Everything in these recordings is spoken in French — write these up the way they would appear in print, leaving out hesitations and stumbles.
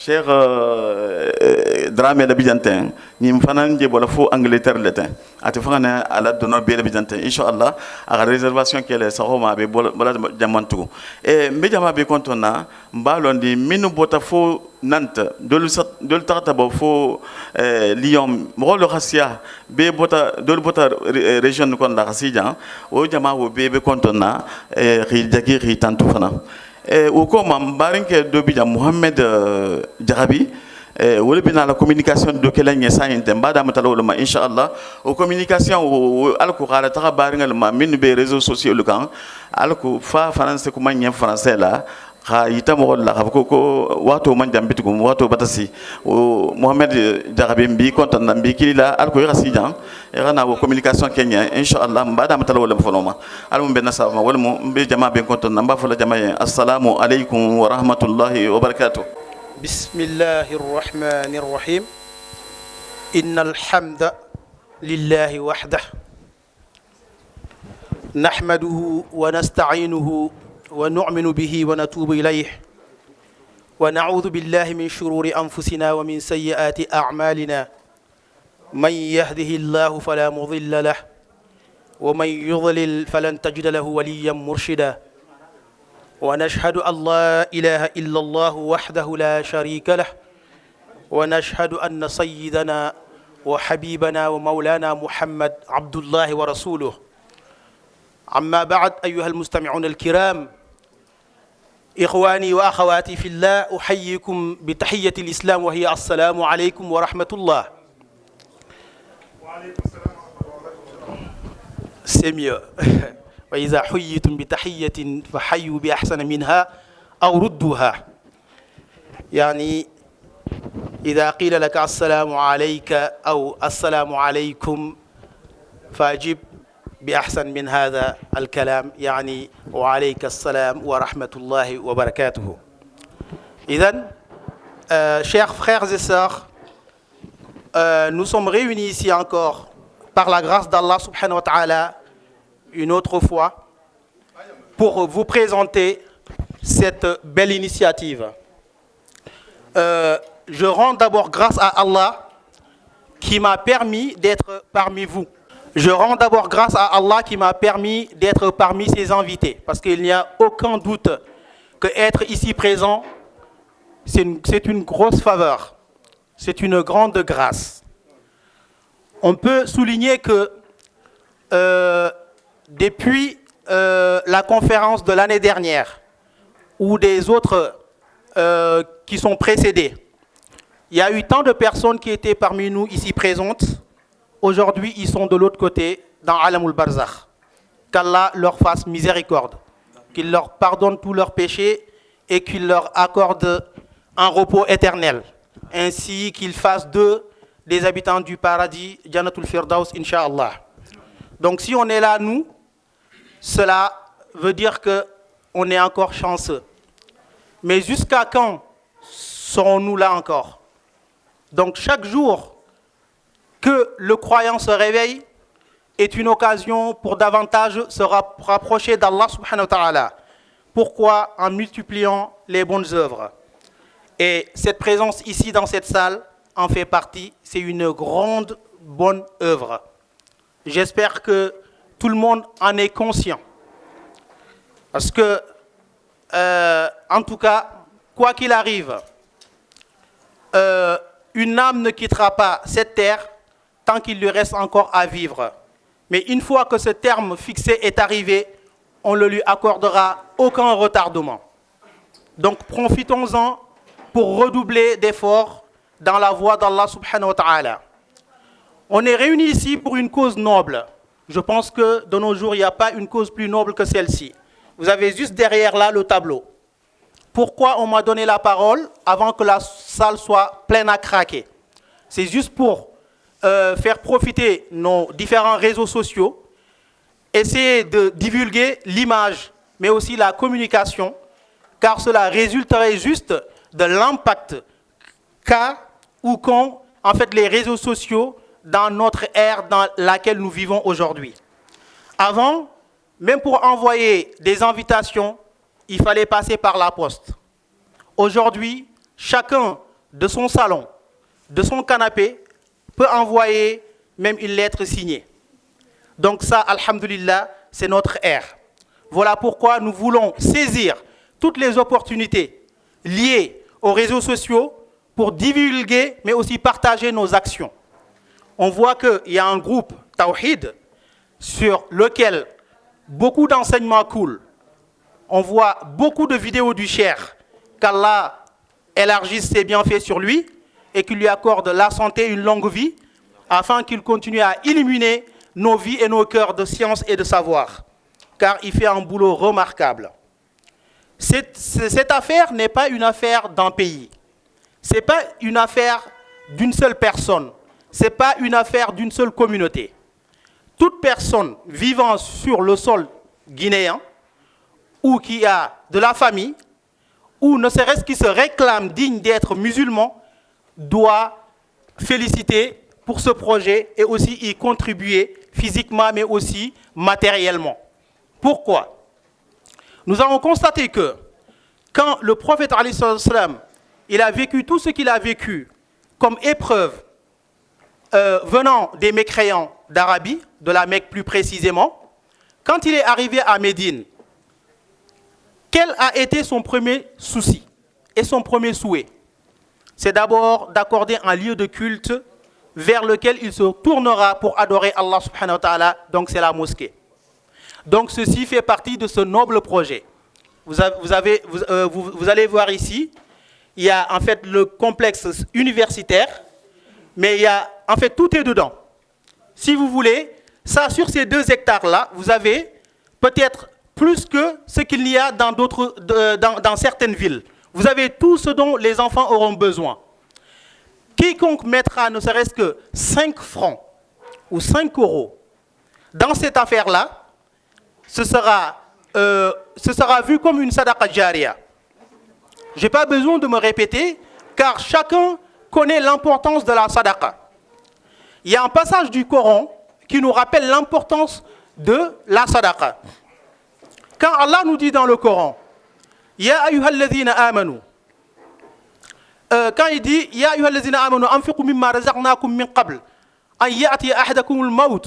Cher Dramé le Byzantin, ni m'fanan je bola fo Angleterre le temps. Ati fana ala donor be le Byzantin. Inshallah, a réservation qu'elle est saroma be bola diamantou. Et me jama be kontona mbalondi minu bota fo Nantes, dol tarta bo fo Lyon, mo lo khassia be bota dol bota région kon la khassia, o jama wo be kontona ri jagi ri tantu fana. Ou comme Mbarinke Dobija Mohamed Djarabi, ou le la communication de Kélène Saint Mbada Mataloloma, Inch'Allah, aux communications ou Alcoura, la Tarabaringalma, minube réseaux sociaux, le camp, Alco, Fa, France, comment y français là. Ita mo la ko wato man jambitu ko wato batasi o Mohamed Darabi mbi kontan na mbi kila al ko yasi jan e rana wo communication kenya inshallah mbada matala wala fonoma al mo benna sama wala mo mbi jama ben kontan na mba fola jama assalamu alaykum wa rahmatullahi wa barakatuh bismillahir rahmanir rahim innal hamda lillahi wahdah nahmaduhu wa nasta'inuhu ونؤمن به ونتوب إليه ونعوذ بالله من شرور أنفسنا ومن سيئات أعمالنا من يهده الله فلا مضل له ومن يضلل فلن تجد له وليا مرشدا ونشهد أن لا إله إلا الله وحده لا شريك له ونشهد أن سيدنا وحبيبنا ومولانا محمد عبد الله ورسوله أما بعد أيها المستمعون الكرام إخواني وأخواتي في الله أحييكم بتحية الإسلام وهي السلام عليكم ورحمة الله. وعليكم السلام ورحمة الله. C'est mieux. وإذا حييتم بتحية فحيوا بأحسن منها أو ردوها. يعني إذا قيل لك السلام عليك أو السلام عليكم فأجب بأحسن من هذا الكلام يعني وعليك السلام ورحمة الله وبركاته. إذن, chers frères et sœurs, nous sommes réunis ici encore par la grâce d'Allah subhanahu wa ta'ala une autre fois pour vous présenter cette belle initiative. Je rends d'abord grâce à Allah qui m'a permis d'être parmi vous. Je rends d'abord grâce à Allah qui m'a permis d'être parmi ses invités. Parce qu'il n'y a aucun doute que être ici présent, c'est une grosse faveur. C'est une grande grâce. On peut souligner que depuis la conférence de l'année dernière ou des autres qui sont précédées, il y a eu tant de personnes qui étaient parmi nous ici présentes. Aujourd'hui, ils sont de l'autre côté, dans Alamul Barzakh. Qu'Allah leur fasse miséricorde, qu'il leur pardonne tous leurs péchés et qu'il leur accorde un repos éternel, ainsi qu'il fasse d'eux des habitants du paradis, Jannatul Firdaus, Inch'Allah. Donc si on est là, nous, cela veut dire qu'on est encore chanceux. Mais jusqu'à quand serons-nous là encore? Donc chaque jour que le croyant se réveille est une occasion pour davantage se rapprocher d'Allah subhanahu wa ta'ala. Pourquoi? En multipliant les bonnes œuvres. Et cette présence ici dans cette salle en fait partie. C'est une grande bonne œuvre. J'espère que tout le monde en est conscient. Parce que, en tout cas, quoi qu'il arrive, une âme ne quittera pas cette terre tant qu'il lui reste encore à vivre. Mais une fois que ce terme fixé est arrivé, on ne lui accordera aucun retardement. Donc profitons-en pour redoubler d'efforts dans la voie d'Allah subhanahu wa ta'ala. On est réunis ici pour une cause noble. Je pense que de nos jours, il n'y a pas une cause plus noble que celle-ci. Vous avez juste derrière là le tableau. Pourquoi on m'a donné la parole avant que la salle soit pleine à craquer? C'est juste pour faire profiter nos différents réseaux sociaux, essayer de divulguer l'image, mais aussi la communication, car cela résulterait juste de l'impact qu'a ou qu'ont en fait les réseaux sociaux dans notre ère dans laquelle nous vivons aujourd'hui. Avant, même pour envoyer des invitations, il fallait passer par la poste. Aujourd'hui, chacun de son salon, de son canapé, peut envoyer même une lettre signée. Donc ça, alhamdulillah, c'est notre ère. Voilà pourquoi nous voulons saisir toutes les opportunités liées aux réseaux sociaux pour divulguer, mais aussi partager nos actions. On voit qu'il y a un groupe Tawhid sur lequel beaucoup d'enseignements coulent. On voit beaucoup de vidéos du Cheikh, qu'Allah élargisse ses bienfaits sur lui et qu'il lui accorde la santé, une longue vie, afin qu'il continue à illuminer nos vies et nos cœurs de science et de savoir, car il fait un boulot remarquable. Cette affaire n'est pas une affaire d'un pays, ce n'est pas une affaire d'une seule personne, ce n'est pas une affaire d'une seule communauté. Toute personne vivant sur le sol guinéen, ou qui a de la famille, ou ne serait-ce qui se réclame digne d'être musulman, doit féliciter pour ce projet et aussi y contribuer physiquement mais aussi matériellement. Pourquoi? Nous avons constaté que quand le prophète alayhi salam, il a vécu tout ce qu'il a vécu comme épreuve venant des mécréants d'Arabie, de la Mecque plus précisément, quand il est arrivé à Médine, quel a été son premier souci et son premier souhait? C'est d'abord d'accorder un lieu de culte vers lequel il se tournera pour adorer Allah subhanahu wa ta'ala, donc c'est la mosquée. Donc ceci fait partie de ce noble projet. Vous allez voir ici, il y a en fait le complexe universitaire, mais il y a en fait tout est dedans. Si vous voulez, ça sur ces 2 hectares-là, vous avez peut-être plus que ce qu'il y a dans certaines villes. Vous avez tout ce dont les enfants auront besoin. Quiconque mettra ne serait-ce que 5 francs ou 5 euros dans cette affaire-là, ce sera vu comme une sadaqa jariya. Je n'ai pas besoin de me répéter, car chacun connaît l'importance de la sadaqa. Il y a un passage du Coran qui nous rappelle l'importance de la sadaqa. Quand Allah nous dit dans le Coran, Ya ayyuhalladhina amanu, quand il dit Ya ayyuhalladhina amanu anfiqu mimma razaqnakum min qabl an ya'ti ahadakum al-maut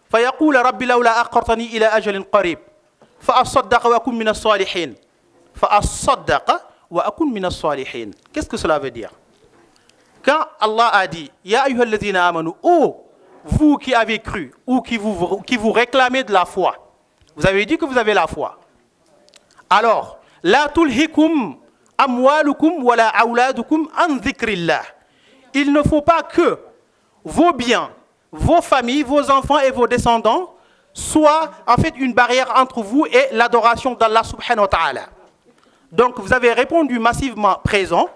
fayaqula rabbi lawla akhartani ila ajalin qarib fa asaddaqa wa akun min as-salihin. Fa asaddaqa wa akun min as-salihin. Qu'est-ce que cela veut dire? Quand Allah a dit Ya ayyuhalladhina amanu, oh vous qui avez cru ou qui vous réclamez de la foi, vous avez dit que vous avez la foi. Alors, la tulhikum amwalukum wala auladukum an dhikrillah. Il ne faut pas que vos biens, vos familles, vos enfants et vos descendants soient en fait une barrière entre vous et l'adoration d'Allah subhanahu wa ta'ala. Donc, vous avez répondu massivement présent.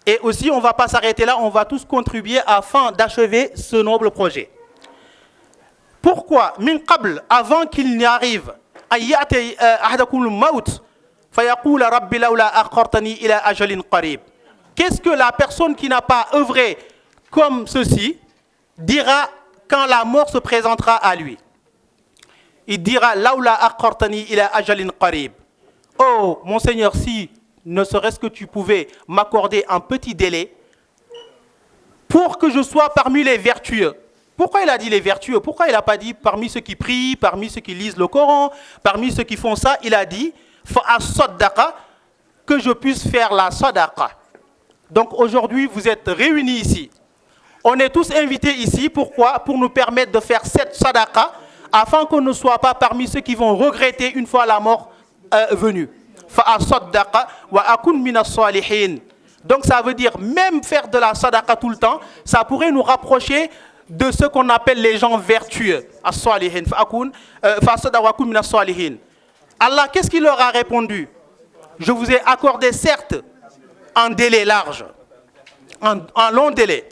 Et aussi, on ne va pas s'arrêter là, on va tous contribuer afin d'achever ce noble projet. Pourquoi min qabl, avant qu'il n'y arrive, qu'est-ce que la personne qui n'a pas œuvré comme ceci dira quand la mort se présentera à lui? Il dira oh mon Seigneur, si ne serait-ce que tu pouvais m'accorder un petit délai pour que je sois parmi les vertueux. Pourquoi il a dit les vertueux? Pourquoi il n'a pas dit parmi ceux qui prient, parmi ceux qui lisent le Coran, parmi ceux qui font ça? Il a dit que je puisse faire la sadaqa. Donc aujourd'hui, vous êtes réunis ici. On est tous invités ici. Pourquoi? Pour nous permettre de faire cette sadaqa afin qu'on ne soit pas parmi ceux qui vont regretter une fois la mort venue. Donc ça veut dire même faire de la sadaqa tout le temps, ça pourrait nous rapprocher de ce qu'on appelle les gens vertueux. Allah, qu'est-ce qu'il leur a répondu? Je vous ai accordé certes un délai large, un long délai.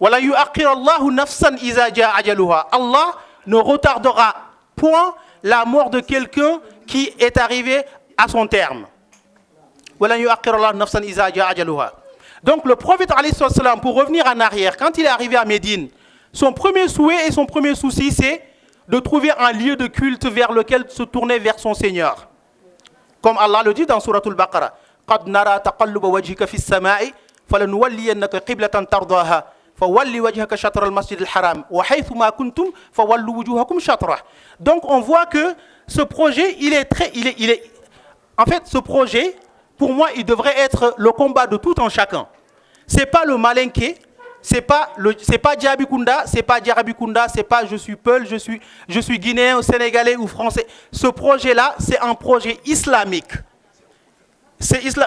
Allah ne retardera point la mort de quelqu'un qui est arrivé à son terme. Donc le prophète, pour revenir en arrière, quand il est arrivé à Médine, son premier souhait et son premier souci, c'est de trouver un lieu de culte vers lequel se tourner vers son Seigneur. Comme Allah le dit dans Surat al-Baqarah, قَدْ نَرَى تَقَلُّبَ وَجْهِكَ فِي السَّمَاءِ فلنولينك قبلة ترضاها فولي وجهك شطر المسجد الحرام وحيث ما كنتم فولوا وجوهكم شطره. Donc on voit que ce projet en fait ce projet pour moi il devrait être le combat de tout un chacun. C'est pas le malinqué, c'est pas Diabikunda, c'est pas Diarabikunda, c'est pas je suis Peul, je suis guinéen, sénégalais ou français. Ce projet-là, c'est un projet islamique.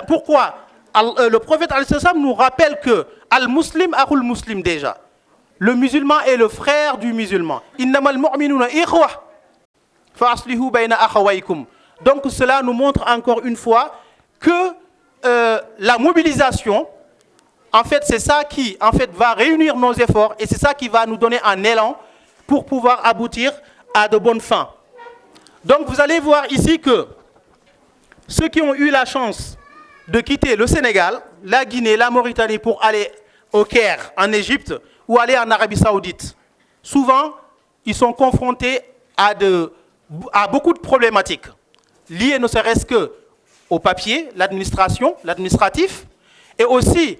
Pourquoi le prophète nous rappelle que al-muslim akhul muslim déjà. Le musulman est le frère du musulman. Innamal mu'minuna ikhwa fa aslihu bayna akhawaykum. Donc cela nous montre encore une fois que la mobilisation, en fait, c'est ça qui va réunir nos efforts et c'est ça qui va nous donner un élan pour pouvoir aboutir à de bonnes fins. Donc vous allez voir ici que ceux qui ont eu la chance de quitter le Sénégal, la Guinée, la Mauritanie pour aller au Caire, en Égypte, ou aller en Arabie Saoudite, souvent, ils sont confrontés à beaucoup de problématiques, liées ne serait-ce qu'au papier, l'administratif, et aussi,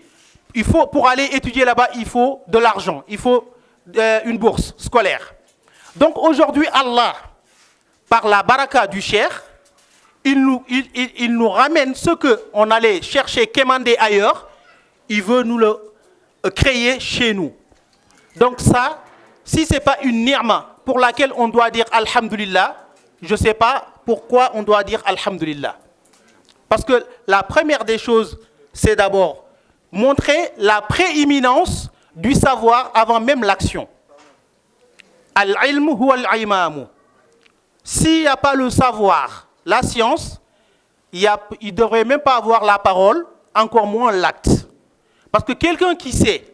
pour aller étudier là-bas, il faut de l'argent, il faut une bourse scolaire. Donc aujourd'hui, Allah, par la baraka du Cheikh, il nous ramène ce qu'on allait chercher, quémander ailleurs, il veut nous le créer chez nous. Donc ça, si ce n'est pas une ni'ma pour laquelle on doit dire Alhamdulillah, je ne sais pas pourquoi on doit dire Alhamdulillah. Parce que la première des choses, c'est d'abord montrer la prééminence du savoir avant même l'action. Al-ilm huwa al-imamu. S'il n'y a pas le savoir, la science, il ne devrait même pas avoir la parole, encore moins l'acte. Parce que quelqu'un qui sait,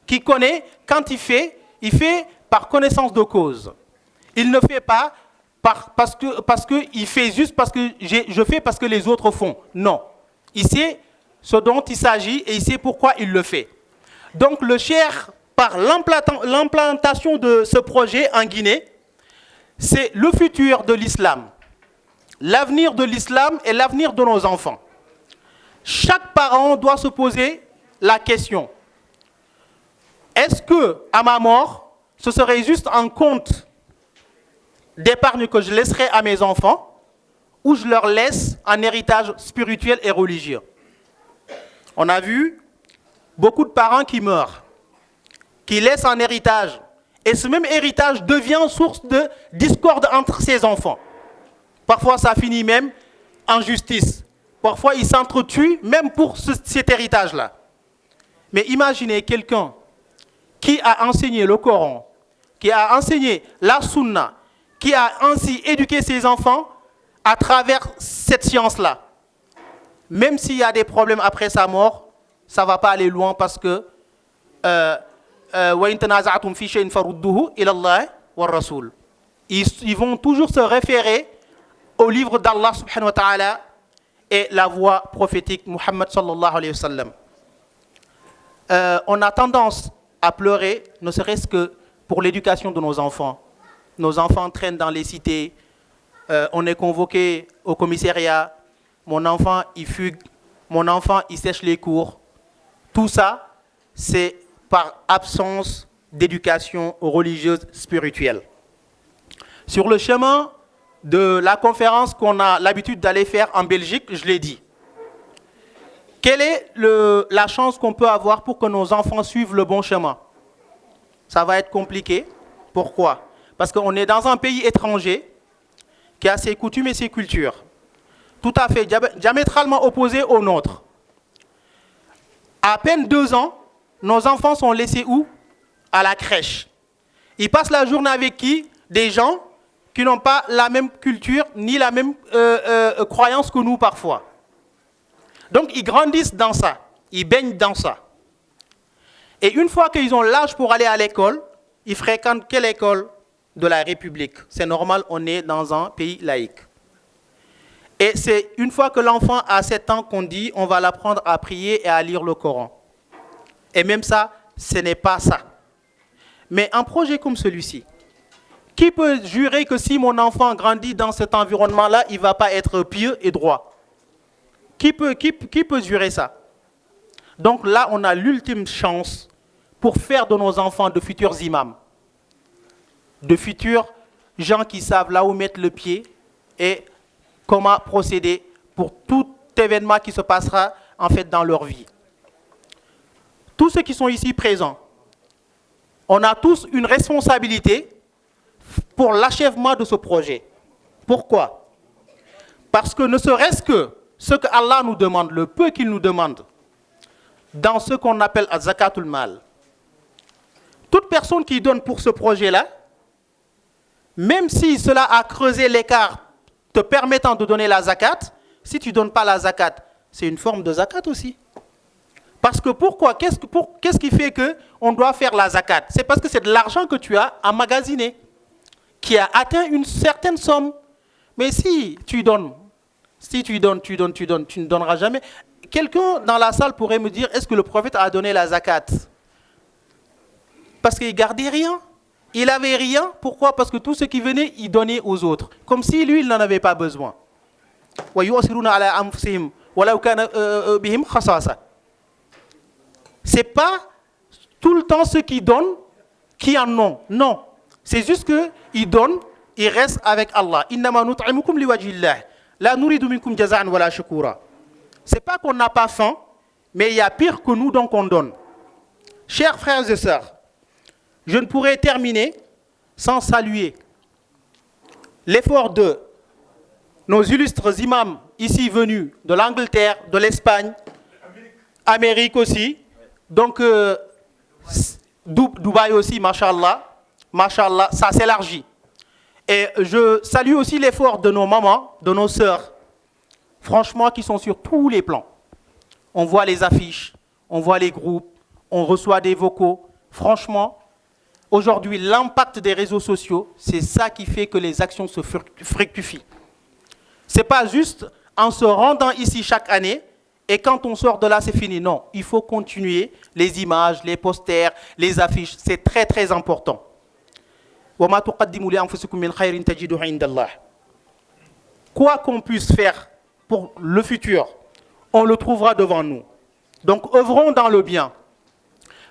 qui connaît, quand il fait par connaissance de cause. Il ne fait pas parce que il fait juste parce que je fais parce que les autres font. Non. Il sait ce dont il s'agit et il sait pourquoi il le fait. Donc le Cheikh, par l'implantation de ce projet en Guinée, c'est le futur de l'islam. L'avenir de l'islam et l'avenir de nos enfants. Chaque parent doit se poser la question. Est-ce que, à ma mort, ce serait juste un compte d'épargne que je laisserai à mes enfants ou je leur laisse un héritage spirituel et religieux? On a vu beaucoup de parents qui meurent, qui laissent un héritage. Et ce même héritage devient source de discorde entre ses enfants. Parfois, ça finit même en justice. Parfois, ils s'entretuent même pour cet héritage-là. Mais imaginez quelqu'un qui a enseigné le Coran, qui a enseigné la Sunna, qui a ainsi éduqué ses enfants à travers cette science-là. Même s'il y a des problèmes après sa mort, ça ne va pas aller loin parce que ils vont toujours se référer au livre d'Allah subhanahu wa ta'ala et la voie prophétique Muhammad sallallahu alayhi wa sallam. On a tendance à pleurer, ne serait-ce que pour l'éducation de nos enfants. Nos enfants traînent dans les cités, on est convoqué au commissariat, mon enfant il fugue, mon enfant il sèche les cours. Tout ça, c'est par absence d'éducation religieuse spirituelle. Sur le chemin de la conférence qu'on a l'habitude d'aller faire en Belgique, je l'ai dit. Quelle est la chance qu'on peut avoir pour que nos enfants suivent le bon chemin? Ça va être compliqué. Pourquoi? Parce qu'on est dans un pays étranger qui a ses coutumes et ses cultures, tout à fait diamétralement opposées aux nôtres. À peine 2 ans, nos enfants sont laissés où? À la crèche. Ils passent la journée avec qui? Des gens qui n'ont pas la même culture ni la même croyance que nous parfois. Donc ils grandissent dans ça, ils baignent dans ça. Et une fois qu'ils ont l'âge pour aller à l'école, ils fréquentent quelle école? De la République. C'est normal, on est dans un pays laïque. Et c'est une fois que l'enfant a 7 ans qu'on dit on va l'apprendre à prier et à lire le Coran. Et même ça, ce n'est pas ça. Mais un projet comme celui-ci, qui peut jurer que si mon enfant grandit dans cet environnement-là, il ne va pas être pieux et droit? Qui peut jurer ça? Donc là, on a l'ultime chance pour faire de nos enfants de futurs imams, de futurs gens qui savent là où mettre le pied et comment procéder pour tout événement qui se passera en fait dans leur vie. Tous ceux qui sont ici présents, on a tous une responsabilité pour l'achèvement de ce projet. Pourquoi? Parce que ne serait-ce que ce que Allah nous demande, le peu qu'il nous demande, dans ce qu'on appelle az-zakatul mal, toute personne qui donne pour ce projet-là, même si cela a creusé l'écart te permettant de donner la zakat, si tu ne donnes pas la zakat, c'est une forme de zakat aussi. Parce que pourquoi? Qu'est-ce qui fait qu'on doit faire la zakat? C'est parce que c'est de l'argent que tu as emmagasiné, qui a atteint une certaine somme. Mais si tu donnes, tu ne donneras jamais. Quelqu'un dans la salle pourrait me dire, est-ce que le prophète a donné la zakat? Parce qu'il ne gardait rien. Il n'avait rien. Pourquoi? Parce que tout ce qui venait, il donnait aux autres. Comme si lui, il n'en avait pas besoin. C'est pas tout le temps ceux qui donnent qui en ont. Non. C'est juste qu'ils donnent, ils restent avec Allah. C'est pas qu'on n'a pas faim, mais il y a pire que nous, donc on donne. Chers frères et sœurs, je ne pourrais terminer sans saluer l'effort de nos illustres imams ici venus de l'Angleterre, de l'Espagne, Amérique aussi, donc Dubaï aussi, mashallah, ça s'élargit. Et je salue aussi l'effort de nos mamans, de nos sœurs, franchement, qui sont sur tous les plans. On voit les affiches, on voit les groupes, on reçoit des vocaux. Franchement, aujourd'hui, l'impact des réseaux sociaux, c'est ça qui fait que les actions se fructifient. Ce n'est pas juste en se rendant ici chaque année et quand on sort de là, c'est fini. Non, il faut continuer les images, les posters, les affiches. C'est très, très important. Quoi qu'on puisse faire pour le futur, on le trouvera devant nous. Donc, œuvrons dans le bien.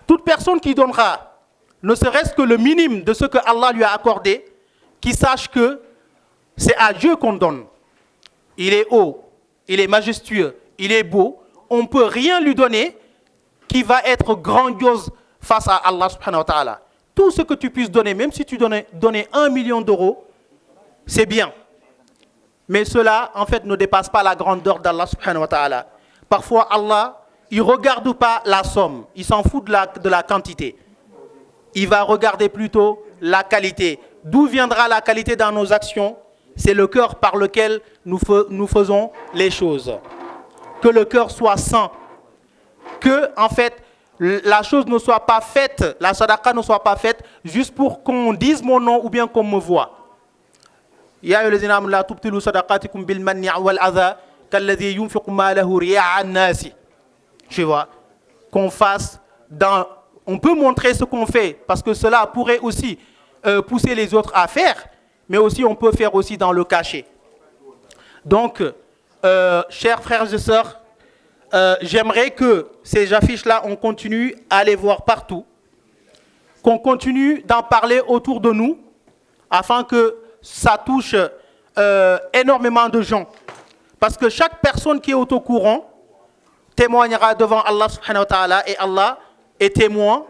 Toute personne qui donnera, ne serait-ce que le minimum de ce que Allah lui a accordé, qui sache que c'est à Dieu qu'on donne. Il est haut, il est majestueux, il est beau. On ne peut rien lui donner qui va être grandiose face à Allah subhanahu wa ta'ala. Tout ce que tu puisses donner, même si tu donnais 1 million d'euros, c'est bien. Mais cela, en fait, ne dépasse pas la grandeur d'Allah subhanahu wa ta'ala. Parfois, Allah, il ne regarde pas la somme, il s'en fout de la quantité. Il va regarder plutôt la qualité. D'où viendra la qualité dans nos actions? C'est le cœur par lequel nous faisons les choses. Que le cœur soit sain. Que, en fait, la chose ne soit pas faite, la sadaqa ne soit pas faite juste pour qu'on dise mon nom ou bien qu'on me voit. Ya ayyuhallazina amanu la tubtilu sadaqatikum bil manni wal adha kalladhi yunfiqu malahu riya'a an-nasi. Tu vois, qu'on fasse dans... On peut montrer ce qu'on fait parce que cela pourrait aussi pousser les autres à faire, mais aussi on peut faire aussi dans le cachet. Donc, chers frères et sœurs, j'aimerais que ces affiches-là, on continue à les voir partout, qu'on continue d'en parler autour de nous, afin que ça touche énormément de gens. Parce que chaque personne qui est au courant témoignera devant Allah subhanahu wa ta'ala et Allah est témoin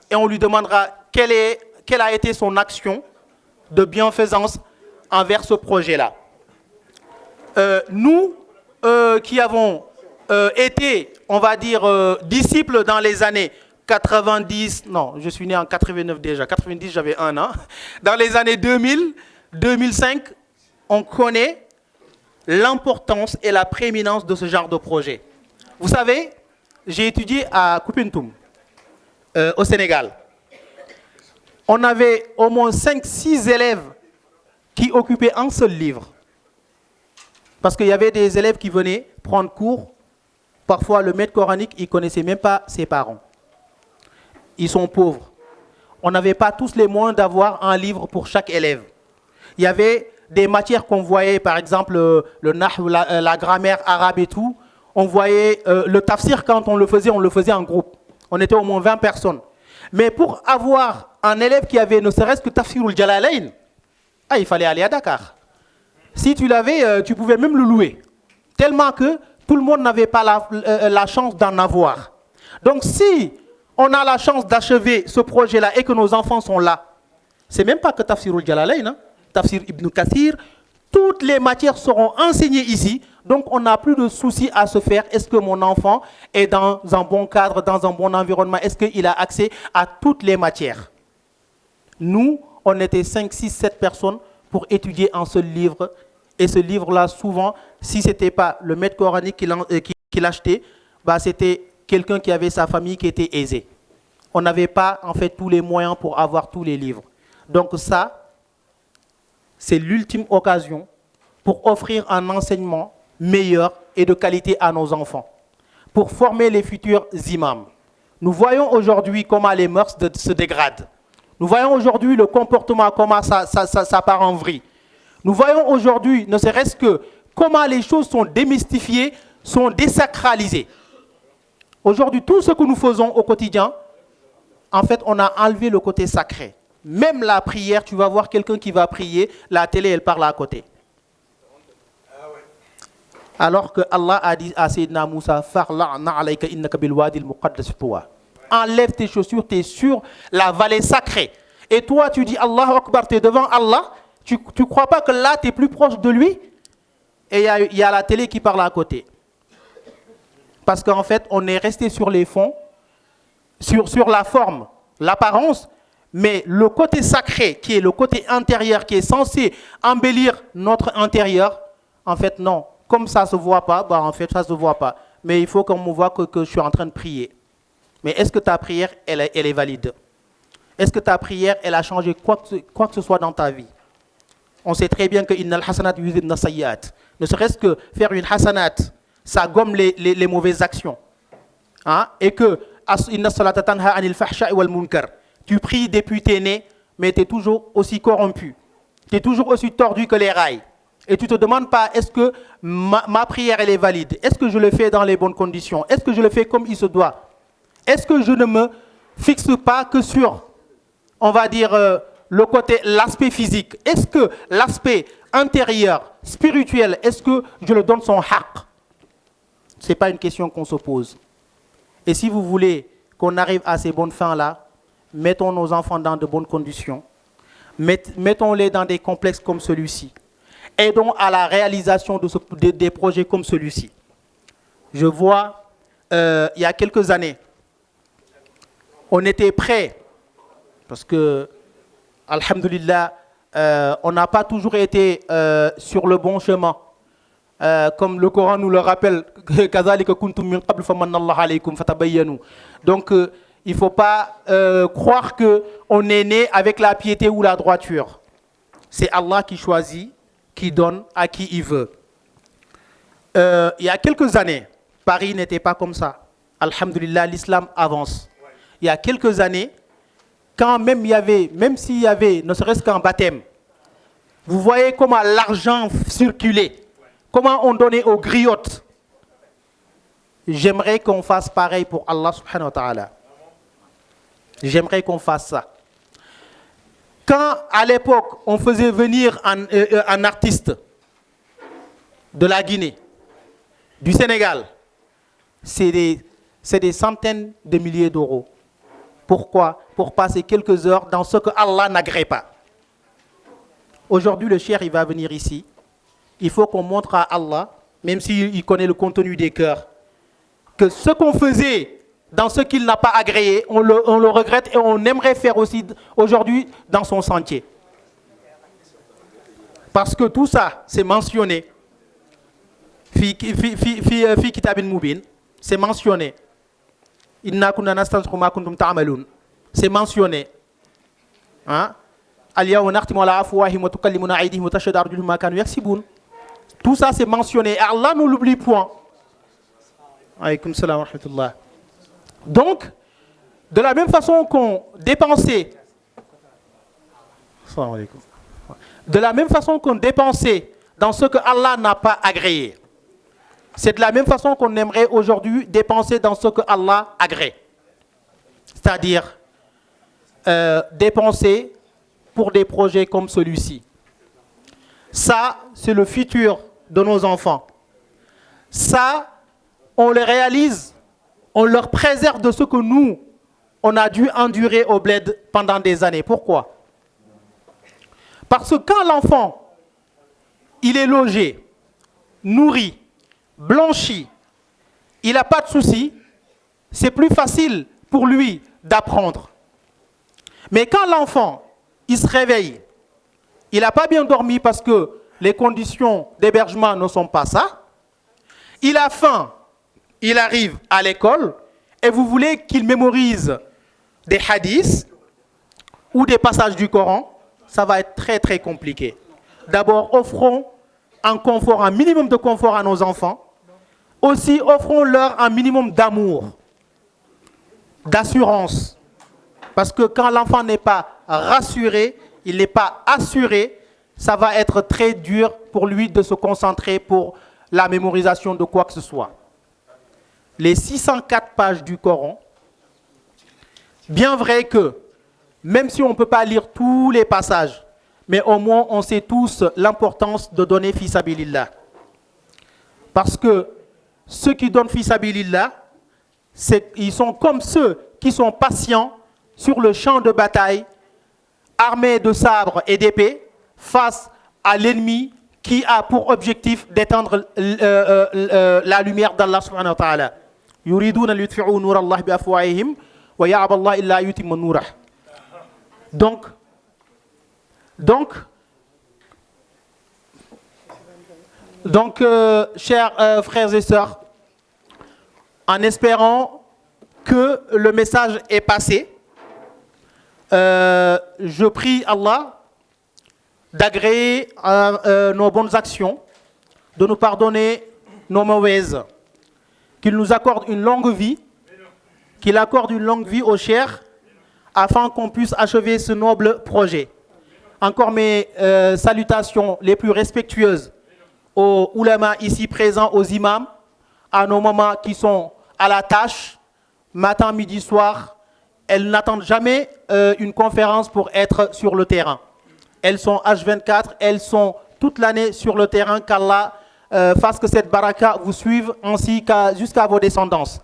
et on lui demandera quelle a été son action de bienfaisance envers ce projet-là. Nous qui avons été, on va dire, disciples dans les années 90, non, je suis né en 89 déjà, 90 j'avais 1 an. Dans les années 2000, 2005, on connaît l'importance et la prééminence de ce genre de projet. Vous savez, j'ai étudié à Koupentoum, au Sénégal. On avait au moins 5-6 élèves qui occupaient un seul livre. Parce qu'il y avait des élèves qui venaient prendre cours. Parfois, le maître coranique, il ne connaissait même pas ses parents. Ils sont pauvres. On n'avait pas tous les moyens d'avoir un livre pour chaque élève. Il y avait des matières qu'on voyait, par exemple, le nahw, la grammaire arabe et tout. on voyait le tafsir, quand on le faisait en groupe. On était au moins 20 personnes. Mais pour avoir un élève qui avait ne serait-ce que Tafsirul Jalalayn, il fallait aller à Dakar. Si tu l'avais, tu pouvais même le louer. Tellement que tout le monde n'avait pas la chance d'en avoir. Donc si on a la chance d'achever ce projet-là et que nos enfants sont là, c'est même pas que Tafsirul Jalalayn, hein? Tafsir Ibn Kathir, toutes les matières seront enseignées ici. Donc on n'a plus de soucis à se faire. Est-ce que mon enfant est dans un bon cadre, dans un bon environnement? Est-ce qu'il a accès à toutes les matières? Nous, on était 5, 6, 7 personnes pour étudier un seul livre. Et ce livre-là, souvent, si ce n'était pas le maître coranique qui l'achetait, c'était quelqu'un qui avait sa famille qui était aisée. On n'avait pas, en fait, tous les moyens pour avoir tous les livres. Donc ça, c'est l'ultime occasion pour offrir un enseignement meilleur et de qualité à nos enfants, pour former les futurs imams. Nous voyons aujourd'hui comment les mœurs se dégradent. Nous voyons aujourd'hui le comportement, comment ça part en vrille. Nous voyons aujourd'hui, ne serait-ce que, comment les choses sont démystifiées, sont désacralisées. Aujourd'hui, tout ce que nous faisons au quotidien, en fait, on a enlevé le côté sacré. Même la prière, tu vas voir quelqu'un qui va prier, la télé, elle parle à côté. Alors que Allah a dit à Sayyidina Moussa, enlève tes chaussures, tu es sur la vallée sacrée. Et toi, tu dis Allahu Akbar, tu es devant Allah, tu ne crois pas que là, tu es plus proche de lui? Et il y a la télé qui parle à côté. Parce qu'en fait, on est resté sur les fonds, sur la forme, l'apparence, mais le côté sacré, qui est le côté intérieur, qui est censé embellir notre intérieur, en fait, non. Comme ça ne se voit pas, en fait, ça ne se voit pas. Mais il faut qu'on me voit que je suis en train de prier. Mais est-ce que ta prière, elle est valide? Est-ce que ta prière, elle a changé quoi que ce soit dans ta vie? On sait très bien que innal hasanat yuzhibna sayyi'at. Ne serait-ce que faire une hasanat, ça gomme les mauvaises actions. Hein? Et que inna salata tanha anil fahsha'i wal munkar. Tu pries depuis t'es né, mais tu es toujours aussi corrompu. Tu es toujours aussi tordu que les rails. Et tu ne te demandes pas, est-ce que ma prière, elle est valide? Est-ce que je le fais dans les bonnes conditions? Est-ce que je le fais comme il se doit? Est-ce que je ne me fixe pas que sur, on va dire, l'aspect physique? Est-ce que l'aspect intérieur, spirituel, est-ce que je le donne son haq? Ce n'est pas une question qu'on se pose. Et si vous voulez qu'on arrive à ces bonnes fins-là, mettons nos enfants dans de bonnes conditions. Mettons-les dans des complexes comme celui-ci. Aidons à la réalisation des projets comme celui-ci. Je vois, il y a quelques années, on était prêts, parce que, alhamdulillah, on n'a pas toujours été sur le bon chemin. Comme le Coran nous le rappelle, donc il ne faut pas croire qu'on est né avec la piété ou la droiture. C'est Allah qui choisit, qui donne à qui il veut. Il y a quelques années, Paris n'était pas comme ça. Alhamdulillah, l'islam avance. Il y a quelques années, quand même s'il y avait, ne serait-ce qu'un baptême, vous voyez comment l'argent circulait, comment on donnait aux griottes. J'aimerais qu'on fasse pareil pour Allah subhanahu wa ta'ala. J'aimerais qu'on fasse ça. Quand, à l'époque, on faisait venir un artiste de la Guinée, du Sénégal, c'est des centaines de milliers d'euros. Pourquoi? Pour passer quelques heures dans ce que Allah n'agrée pas. Aujourd'hui, le cheikh, il va venir ici. Il faut qu'on montre à Allah, même s'il connaît le contenu des cœurs, que ce qu'on faisait dans ce qu'il n'a pas agréé, on le regrette et on aimerait faire aussi aujourd'hui dans son sentier. Parce que tout ça, c'est mentionné. Fi kitabin mubin, c'est mentionné. Inna kunna nastansikhu ma kuntum ta'malun. C'est mentionné. Hein? Al-yawma nakhtimu ala afwahihim wa tukallimuna aydihim wa tashhadu arjuluhum ma kanu yaksibun. Tout ça, c'est mentionné. Et Allah ne l'oublie point. Alaykoum salam wa rahmatullah. Donc, de la même façon qu'on dépensait, dans ce que Allah n'a pas agréé, C'est de la même façon qu'on aimerait aujourd'hui dépenser dans ce que Allah agrée. C'est-à-dire dépenser pour des projets comme celui-ci. Ça, c'est le futur de nos enfants. Ça, on le réalise, on leur préserve de ce que nous, on a dû endurer au bled pendant des années. Pourquoi? Parce que quand l'enfant, il est logé, nourri, blanchi, il n'a pas de souci, c'est plus facile pour lui d'apprendre. Mais quand l'enfant, il se réveille, il n'a pas bien dormi parce que les conditions d'hébergement ne sont pas ça, il a faim, il arrive à l'école et vous voulez qu'il mémorise des hadiths ou des passages du Coran, ça va être très très compliqué. D'abord, offrons un confort, un minimum de confort à nos enfants. Aussi, offrons-leur un minimum d'amour, d'assurance. Parce que quand l'enfant n'est pas rassuré, il n'est pas assuré, ça va être très dur pour lui de se concentrer pour la mémorisation de quoi que ce soit. Les 604 pages du Coran, bien vrai que, même si on ne peut pas lire tous les passages, mais au moins on sait tous l'importance de donner fi sabilillah. Parce que ceux qui donnent fi sabilillah, ils sont comme ceux qui sont patients sur le champ de bataille, armés de sabres et d'épées, face à l'ennemi qui a pour objectif d'éteindre la lumière d'Allah subhanahu wa ta'ala. Yuriduna liyutfi'u nur Allah bi afwahihim wa ya'ba Allah illa yutimma nurah. Donc, chers frères et sœurs, en espérant que le message est passé, je prie Allah d'agréer nos bonnes actions, de nous pardonner nos mauvaises, qu'il nous accorde une longue vie, qu'il accorde une longue vie aux chers, afin qu'on puisse achever ce noble projet. Encore mes salutations les plus respectueuses aux oulémas ici présents, aux imams, à nos mamans qui sont à la tâche, matin, midi, soir. Elles n'attendent jamais une conférence pour être sur le terrain. Elles sont H24, elles sont toute l'année sur le terrain, qu'Allah fasse que cette baraka vous suive ainsi jusqu'à vos descendances.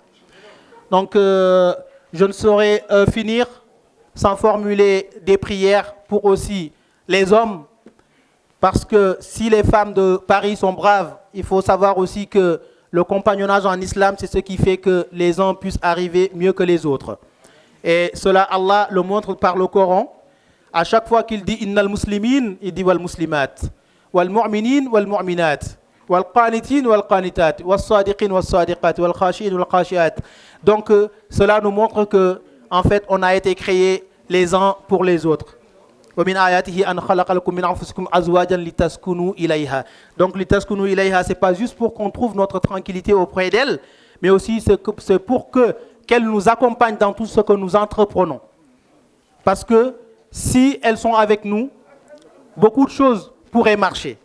Donc, je ne saurais finir sans formuler des prières pour aussi les hommes, parce que si les femmes de Paris sont braves, il faut savoir aussi que le compagnonnage en islam, c'est ce qui fait que les hommes puissent arriver mieux que les autres. Et cela, Allah le montre par le Coran. À chaque fois qu'il dit « Innal muslimin », il dit « Wal muslimat »,« Wal mu'minin wal mu'minat », « Wal qanitin wal qanitat », « Wal sadiqin wal sadiqat », « Wal khashiin wal khashiat ». Donc, cela nous montre que, en fait, on a été créés les uns pour les autres. ومن آياته أن خلق لكم من أنفسكم أزواجا لتسكنوا إليها. Donc لتسكنوا إليها, c'est pas juste pour qu'on trouve notre tranquillité auprès d'elle, mais aussi c'est pour qu'elle nous accompagne dans tout ce que nous entreprenons. Parce que si elles sont avec nous, beaucoup de choses pourraient marcher.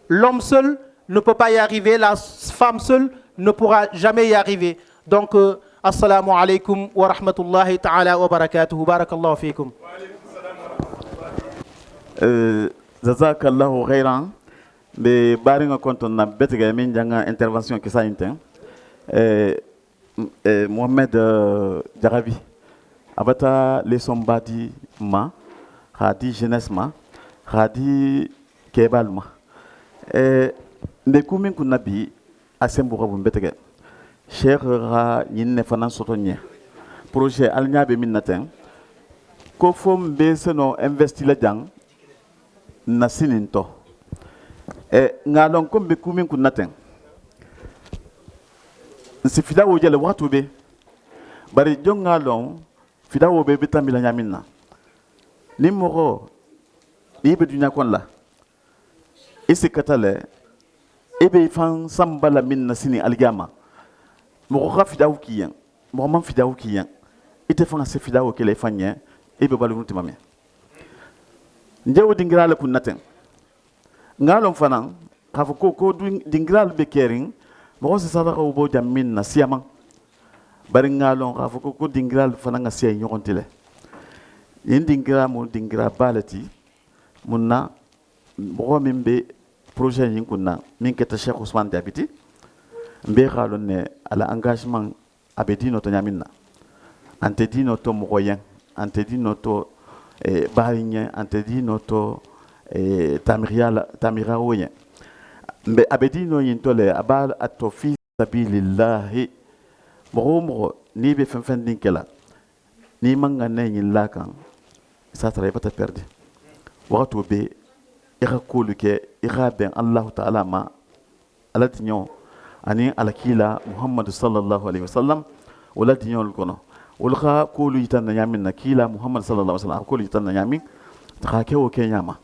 L'homme seul ne peut pas y arriver, la femme seule ne pourra jamais y arriver. Donc, assalamu alaikum wa rahmatullahi ta'ala wa barakatuhu. Barakallahu fikum. Jazakallahu khairan. Be baringa konton na betega min janga intervention ki sa inten. Mohamed Jarabi. Abata leçon badi ma, khadi jeunesse ma, khadi kebal ma. Ne kumin kunabi asembo ko betega. Cheikh ra yinne fanan sotonye. Projet alnya be min naten. Ko fom be seno investi la jang na sininto. Ngalon ko be kumin kunaten. Si fida wo jele watu be. Bari jongalon fida wo be bitambila nyamina. Nimoro ibe dunya kon la. Isi katale ebe fan sambala min na sini algama. Moko fidaw kiyen mo man fidaw kiyen ite fanga se fidaw ke le fanye e be balu nti mame njewo dingrala kun naten ngalon fanan kafa ko dingrala be kering mo se sala ko bo jamin na siama bari ngalon ka foko ko dingiral fana nga sey nyokontile yin dingira mo dingira balati munna mo min be projet yin kunna min keta Cheikh Ousmane Diabiti mbe xalon ne ala engagement abedino to nyaminna ante dino to mo yen ante dino to barinye ante dino to tamira oyen mbe abedino yin to le abal ato fi sabilillah mo ni be fen din kala ni manga ne yin lakan sa tara bata perdre wato be ira kolu ke ira ben Allah ta'ala ma alatinyo ani alakila Muhammad sallallahu alaihi wasallam wala tinyo kono wala kolu yitan na yamin na kila Muhammad sallallahu alaihi wasallam kolu yitan na yamin ta ke o ke nyama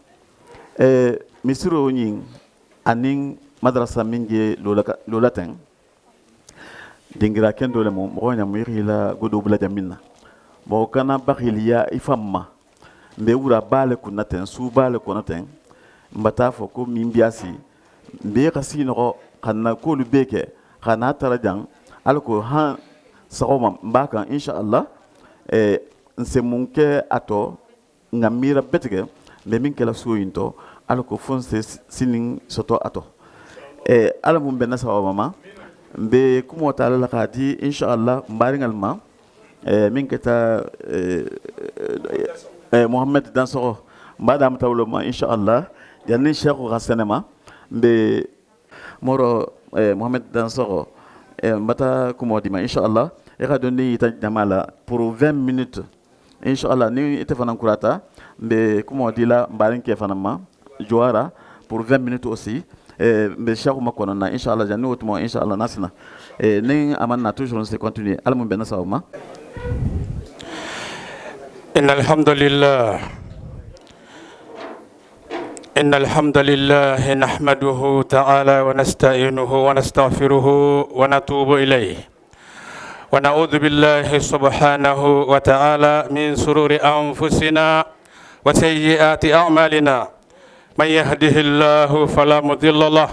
misiro yin anin madrasa minge lolaten dingira kendo le mo nya mirila godo bula jaminna bo kana bakhiliya ifamma mbe wura bale kunaten su bale kunaten mbata fo ko min biasi mbe kasi no kana ko lu beke kana tarajang alko ha sawma mbaka inshallah nse munke ato ngamira betege mbe min kala suinto alko fonse sinin soto ato ala mum benna sawma ma mbe kumo taala la kadi inshallah mbaringal ma min keta Mohamed Dansoro madame tawloma inshallah yanni Cheikh Rassenema mbe moro Mohamed Dansoro mbata kumo dima inshallah e ka donni ita jamala pour 20 minutes inshallah ni ite fanan kurata mbe kumo dila mbarin ke fanama joara pour 20 minutes aussi mbe Cheikh makono na inshallah janni wotmo inshallah nasina ni amanna toujours on se continuer alamu benna sawma إن الحمد لله نحمده تعالى ونستعينه ونستغفره ونتوب إليه ونعوذ بالله سبحانه وتعالى من شرور أنفسنا وسيئات أعمالنا من يهده الله فلا مضل له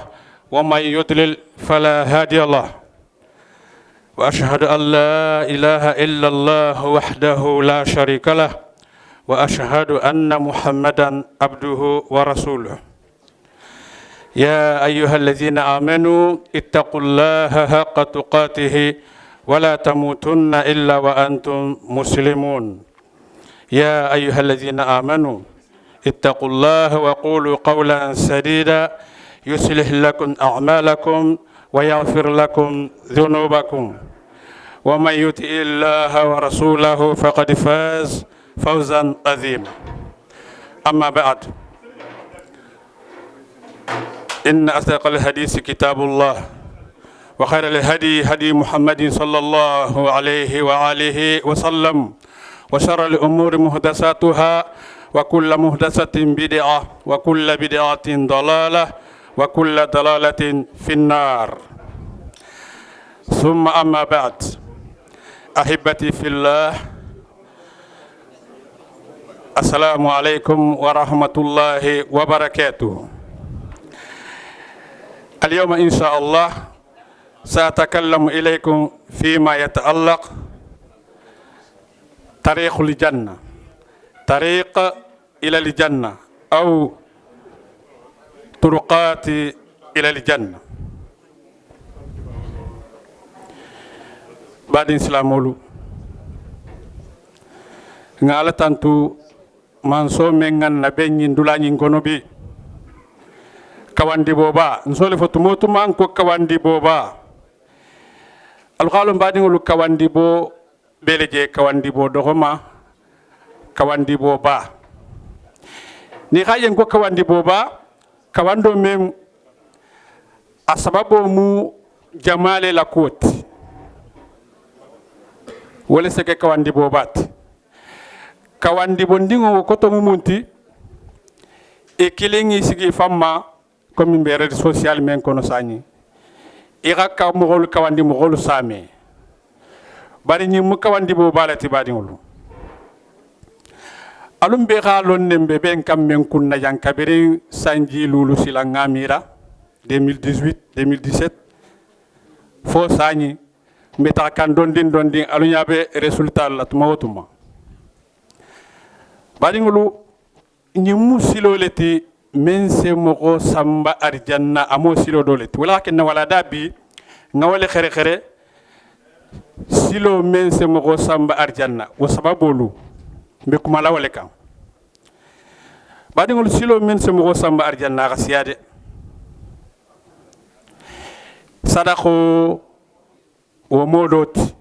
ومن يضلل فلا هادي له وأشهد أن لا إله إلا الله وحده لا شريك له وأشهد أن محمدا عبده ورسوله يا أيها الذين آمنوا اتقوا الله حق تقاته ولا تموتن إلا وأنتم مسلمون يا أيها الذين آمنوا اتقوا الله وقولوا قولا سديدا يصلح لكم أعمالكم ويغفر لكم ذنوبكم ومن يطع الله ورسوله فقد فاز فوزا عظيما أما بعد إن أصدق الحديث كتاب الله وخير الهدي هدي محمد صلى الله عليه وآله وسلم وشر الأمور محدثاتها وكل محدثة بدعة وكل بدعة ضلالة وكل ضلالة في النار ثم أما بعد أحبتي في الله السلام عليكم ورحمة الله وبركاته اليوم إن شاء الله سأتكلم إليكم فيما يتعلق طريق الجنة طريق إلى الجنة أو طرقات إلى الجنة بعد إسلامولو ngala tantu manso mengan na benyin dulanyin kono bi kawandi boba nsole fotumotu man ko kawandi boba alqalum badi ngulu kawandi bo beleje kawandi bo dohoma kawandi boba ni hayen ko kawandi boba kawando mem asbabo mu jamale la koti wala seke kawandi bobat kawandi bondingo koto mumunti e kilengi sigi famma comme mbere social men kono sani ira ka mo hol kawandi mo hol same bari ni mu kawandi bo balati badi ngulu alum be xalon nembe ben kam men kunna jan kabiri sanji lulu sila ngamira 2018 2017 fo sañi mbeta kan dondin alu ñabe resultat la tuma wotuma baɗigolu ñimmu siloleti men se mogo samba arjanna amo silo doleti wala kenna wala da bi ngawale xere xere silo men se mogo samba arjanna wo sababolu mbe kuma la wale kan baɗigolu silo men se mogo samba arjanna xa siyade sadako wo modoti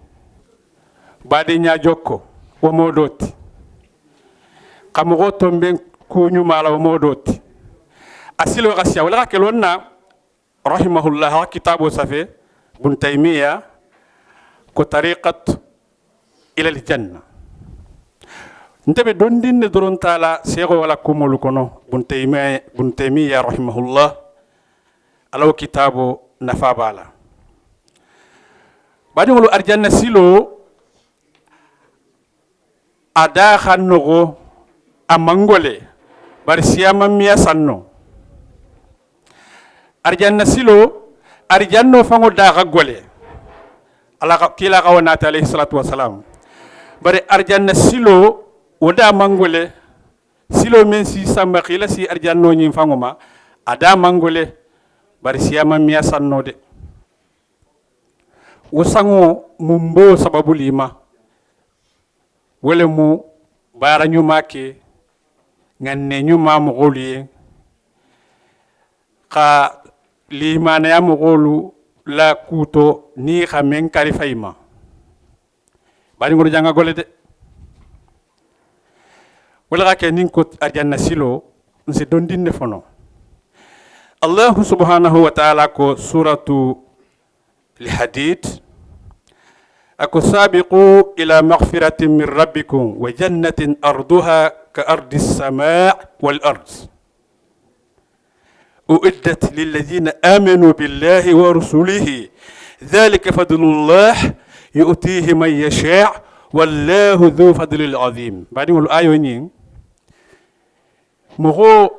bade nya jokko wo modoti kamogo tomben kuñu mala wo modoti asilo gasiya wala kelonna rahimahullah kitabu safe bun taymiya ko tariqat ila al janna ntebe dondinne doron tala sego wala kumul kono bun taymiya rahimahullah alaw kitabu nafa bala baɗigolu arjanna silo ada xannoxo a mangole bari siyama miya sanno arjanna silo arjanno fango daxa gole ala kila xa wonate alayhi salatu wasalam bari arjanna silo wo da mangole silo men si samba xila si arjanno ñin fango ma ada mangole bari siyama miya sanno de wosango mumbo sababu lima wala mu bara nyuma ke nganne nyuma mogoli ka lima na mogolu la kuto ni khamen karifayma bari ngoro janga gole de wala ka nin ko arjanna silo nse dondinne fono Allah subhanahu wa ta'ala ko suratu الحديد أكو سابقوا إلى مغفرة من ربكم وجنة أرضها كأرض السماء والأرض أعدت للذين آمنوا بالله ورسوله ذلك فضل الله يؤتيه من يشاء والله ذو فضل العظيم بعدين الآية نين مغو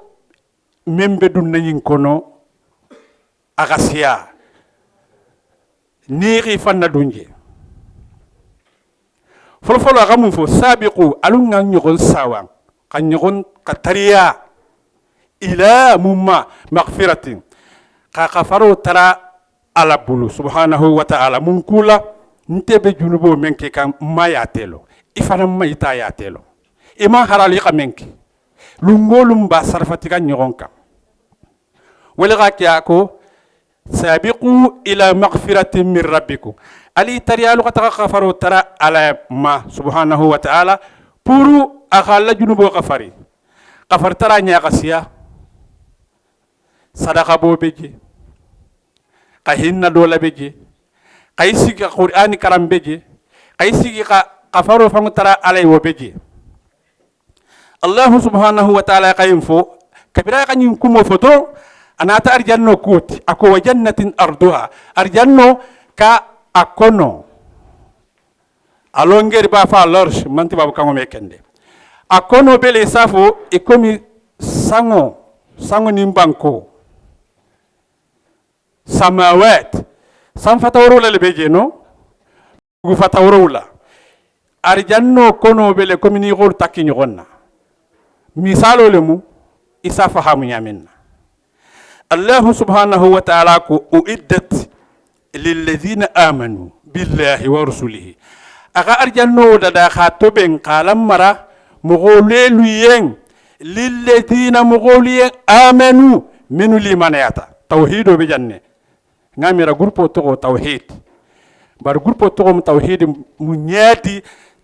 من بدون نين كونو أغسيا niri fanna dunje folo agamu fo sabiqu alunga nyogon sawa kan nyogon katariya ila mumma maghfiratin ka kafaro tara ala bulu subhanahu wa ta'ala mun kula ntebe junubo menke kan mayatelo ifana mayita yatelo ima harali kamenki lungolum ba sarfatika nyogonka wala ko سابقوا إلى مغفرة من ربكم علي تريالو كتغفروا ترى على ما سبحانه وتعالى بورو أخال جنوب غفري غفر ترى نيغسيا صدقة بو بيجي قهنا دولا بيجي قيسي قرآن كرام بيجي قيسي غفروا فانو ترى علي وبيجي الله سبحانه وتعالى قيمفو كبيرا قنين كمو فتو أنا أرجانو كوت أكو وجنة أرضها أرجانو كا أكونو ألونغير بافا لورش منتي بابو كانو ميكندي أكونو بلي سافو إكومي سانغو نيمبانكو سماوات سام فتاورولا لبيجينو غو فتاورولا أرجانو كونو بلي كومي نيغول تاكي نيغونا مثالو لمو إسافا هامو نيامنا الله سبحانه وتعالى أعدت للذين آمنوا بالله ورسوله أغا أرجانو دادا خاتوبين قالم مرا مغوليلوين للذين مغوليين آمنوا منو لمانياتا توحيدو بجنة ناميرا غربو توغو توحيد بار غربو توغو توحيد منياتي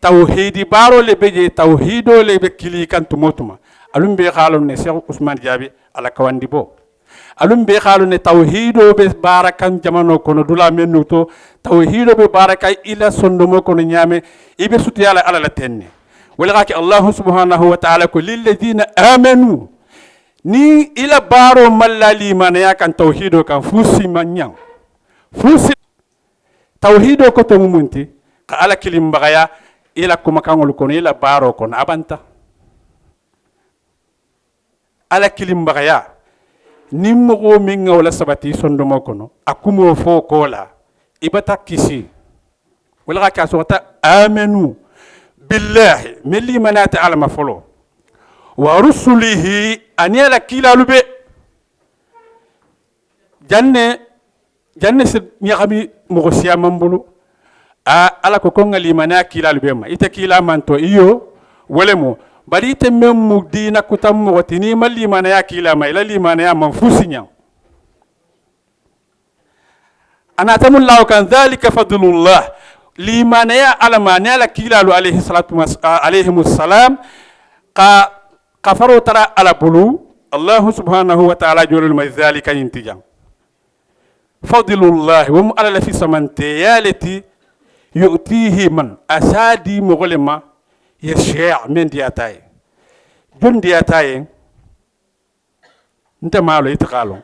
توحيدي بارو لبجي توحيدو لبكلي كان تموتما ألم بيخالو نسيخ عثمان جابي على كواندي بو alum be xalu ne tawhido be barakan jamano kono dula mennu to tawhido be baraka ila sondomo kono nyame ibe suti yala ala la tenne wala ki Allah subhanahu wa ta'ala ko lil ladina amanu ni ila baro mallali man ya kan tawhido kan fusi manyang fusi tawhido ko to mumunti ka ala kilim bagaya ila kuma kangol kono ila baro kono abanta ala kilim bagaya nimmo minga wala sabati sondomo kono akumo fo kola ibata kisi wala ka sota amanu billahi milli manata ala mafolo wa rusulihi aniyala kilalu be janne se nyakami mo siya mambulu ala ko kongali mana kilalu be ma ite kila manto iyo walemo bari ite memmu dina kutam mo tini malli mana ya kila ma ila limana ya manfusinya ana tamullahu kan dhalika fadlullah limana ya alamana la kilalu alayhi salatu alayhi wassalam kafaru tara ala bulu allah subhanahu wa ta'ala jolul ma dhalika intijam fadlullah wa mu ala fi samante yalati yu'tihi man asadi mughlima yasha' min diyatay jun diyatay nta malo itqalo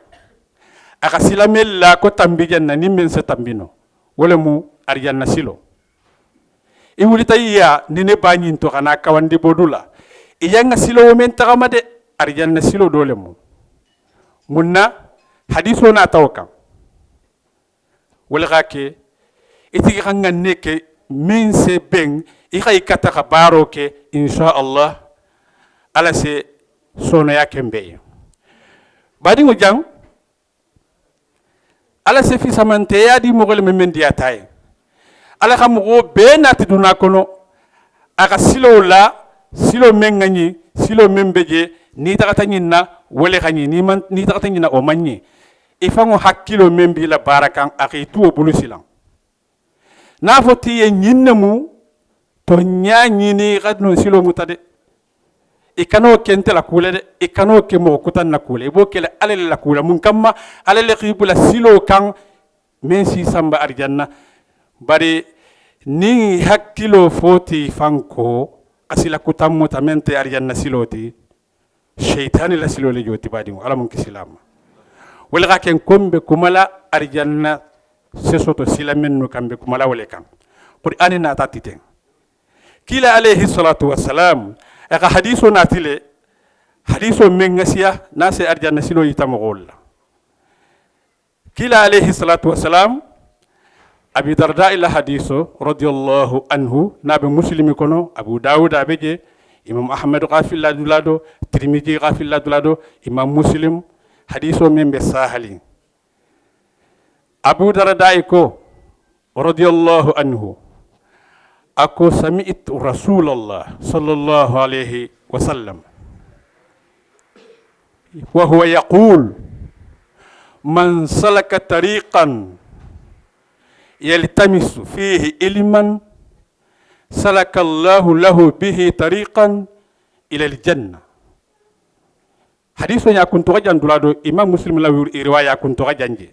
aka silamel la ko tambijan na nimmen sa tambino wala mu arjanna silo i wulita iya nine bañin to kana kawandi bodula iyanga silo men tagamade arjanna silo dole mu munna hadiso na tawka wala gake iti kanga neke min se ben i kay kata baro ke insha Allah ala se sono yakembe badi ngo jang ala se fi samante ya di mogol men dia tay ala xam go be nati duna kono aka silo la silo mengani silo membeje ni takata nyinna wole khani ni man ni takata nyina o manni ifango hakkilo membi la barakan akhi tuo bulu silang na foti ye nyinnamu to nyaani ni gadno silo mutade ikano kente la kule de ikano ke mo kutan na kule bo kele alele la kula mun kamma alele khibula silo kan men si samba arjanna bari ni hakkilo foti fanko asila kutam mutamente arjanna siloti shaytani la silo le joti badi ala mun kisilama wala ga ken kombe kumala arjanna sesoto silamen no kambe kumala wale kan qur'ani na tatite kila alayhi salatu wassalam aka hadiso natile hadiso mengasiya nase arjanna silo yitamogol kila alayhi salatu wassalam abi darda ila hadiso radiyallahu anhu nabe muslimi kono abu daud abeje imam ahmad qafilla dulado tirmidhi qafilla dulado imam muslim hadiso membe sahali abu darda ko radiyallahu anhu ako sami'tu rasulullah sallallahu alaihi wasallam wa huwa yaqul man salaka tariqan yaltamisu fihi ilman salaka Allahu lahu bihi tariqan ila al-jannah hadithu ya kuntu jandulado imam muslim la riwaya kuntu janje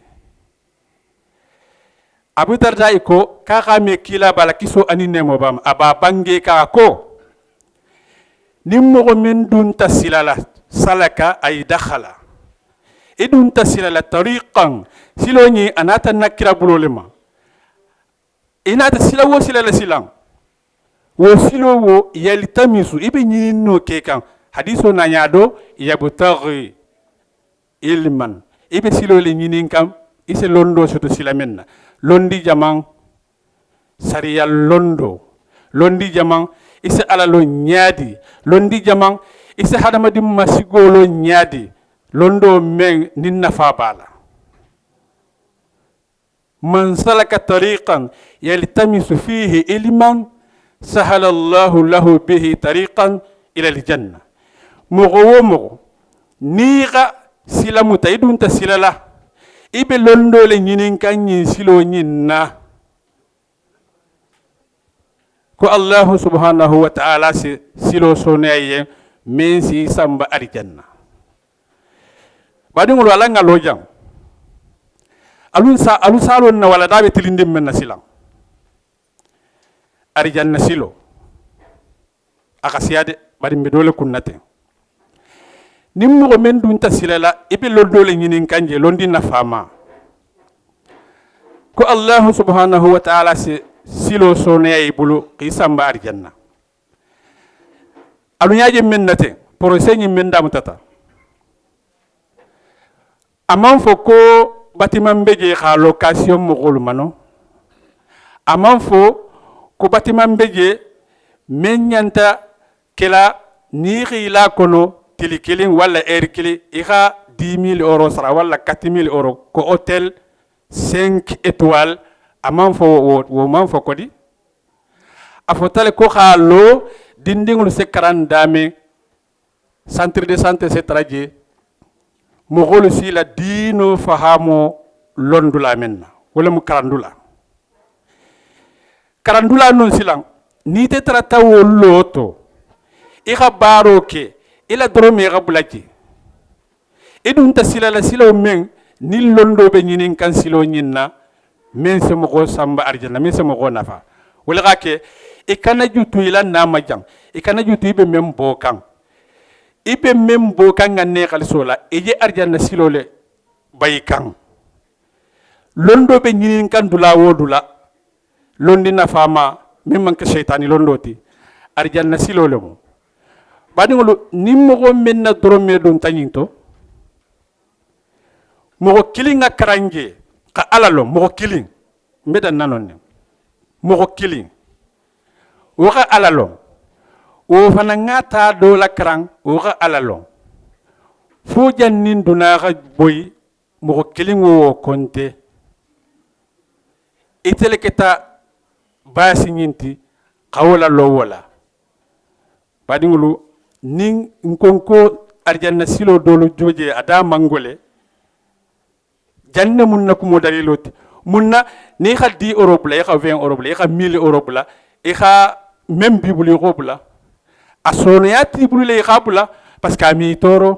abu darda ko kaka me kila bala kiso ani nemo bam aba bange ka ko nimmo min dun tasilala salaka ay dakhala idun tasilala tariqan siloni anata nakira bulolema inata silawo silala silang wo silowo yalitamisu ibe nyinno ke kan hadiso na nyado yabtaghi ilman ibe silole nyinin kam ise londo soto silamenna londi jamang sariya londi jamang ise alalo nyaadi londi jamang ise hadamadi masigolo nyaadi londo men ninna fa bala man salaka tariqan yaltamisu fihi ilman sahala Allahu lahu bihi tariqan ila aljanna mugo niga silamu taydun ta silala ibe londo le nyinin kanyi silo nyinna ko Allah subhanahu wa ta'ala silo sonaye men si samba arjanna badi ngol wala ngalo jam alun salon na wala dabe tilindim men nasilam arjanna silo akasiyade badi mbe dole kunnate nimmo men dun tasilala ibe londo le nyinin kanje londi na fama ko Allah subhanahu wa ta'ala silo sonaye bulu qisamba arjanna alunyaaje men nate porosenyi men damutata amman foko batiman beje xa location mo gol mano aman fo ko batiman beje men nyanta kela ni khila kono tili kilin wala air kili iha 10 000 euros sara wala 4 000 euros ko hotel 5 étoiles aman fo wo man fo kodi afotale ko khalo dindingul se karandame centre de santé se traje mo golu si la dino fahamo londula menna wala mu karandula non silang ni te trata wo loto i khabaro ke ila drome ga bulaki idun ta sila la silo men ni londo be nyinin kan silo nyinna men se mo go samba arjana men se mo go nafa wala ga ke e kana jutu ila na majang e kana jutu be mem bokan ibe mem bokan ngane khalisola e je arjana silo le bayikan londo be nyinin kan dula wodula londi na fama mimman ke shaytani londoti arjanna silole mo badi ngolu nimmo menna drome don tanyinto mo kilinga karanje ka alalo mo kiling mbeda nanon mo kiling waka alalo o fana ngata do la krang waka alalo fu jannin duna ga boy mo kiling wo konte itele keta basi nyinti qawla lo wala badingulu nin nkonko arjanna silo dolo joje ada mangole janna munna ko modaliloti munna ni kha 10 euro bla ya 20 euro bla ya 1000 euro bla ya même bibuli ko bla asoniyati bulu ya bla parce que mi toro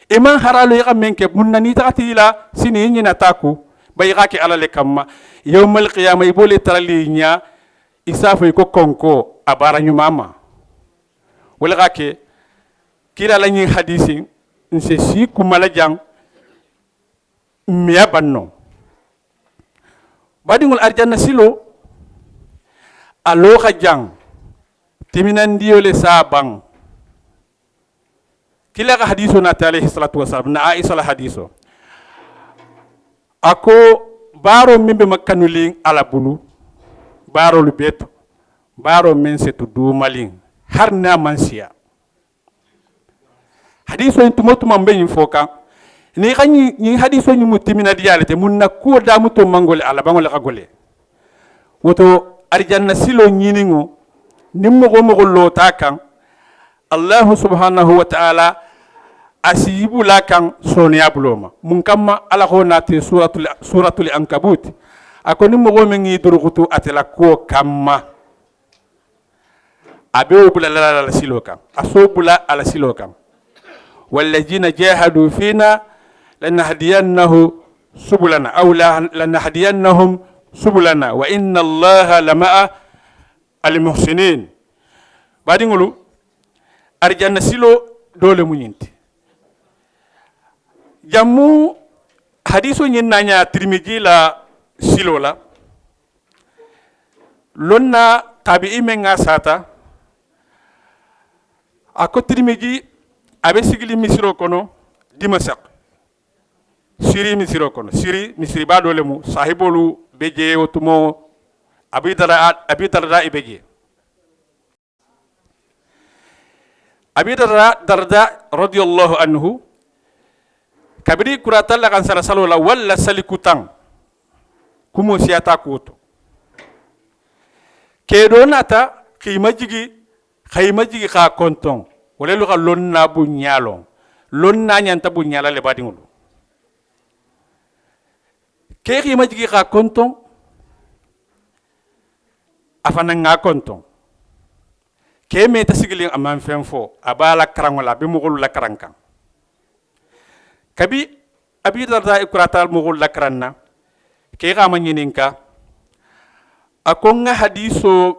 e man haralo ya menke munna ni tatila sini nyina taku bayaki ala le kamma yawmal qiyamah ibole taralinya isafu ko konko abara nyumama wala gake kila la nyi hadisi nse si kumala jang miya banno badingul arjanna silo alo khajang timinan diole sabang kila ga hadiso na alayhi salatu wasallam na aisha la hadiso ako baro mimbe makanulin ala bulu baro lu beto baro men setu du malin har na mansia hadiso intumotu mambe foka ni xani ni hadiso ni mutimina diyalete munna ko damu to mangole ala bangole kagole woto arjanna silo nyiningo nimmo go mo lo takan allah subhanahu wa ta'ala asibu lakan sonia buloma mun kamma ala ko nati suratul ankabut akoni mo go mengi durugutu atela ko kamma abe bula la silokan asobula ala silokan والذين جاهدوا فينا لنهدينه سبلنا أو لنهدينهم سبلنا وإن الله لمع المحسنين بعدين نقولوا أرجعنا سيلو دولة مينتي jamu hadiso nyin nanya Tirmidhi la silo la lonna tabi'i men nga sata ako Tirmidhi abe sigili misiro kono dimasak siri misiro kono siri misri ba dole mu sahibolu beje otumo abidara ibeje abidara darda radiyallahu anhu kabiri kurata la kan sala salola walla salikutang kumo siata kuto kedo nata khimajigi ka konton wala lu lonna bu nyalo lonna nyanta bu nyala le badingulu ke khimajigi ka konton afana nga konton ke me tasigili amman femfo abala karangola be mugul la karankan kabi abi darda ikratal mugul lakranna ke ga manyininka akonga hadiso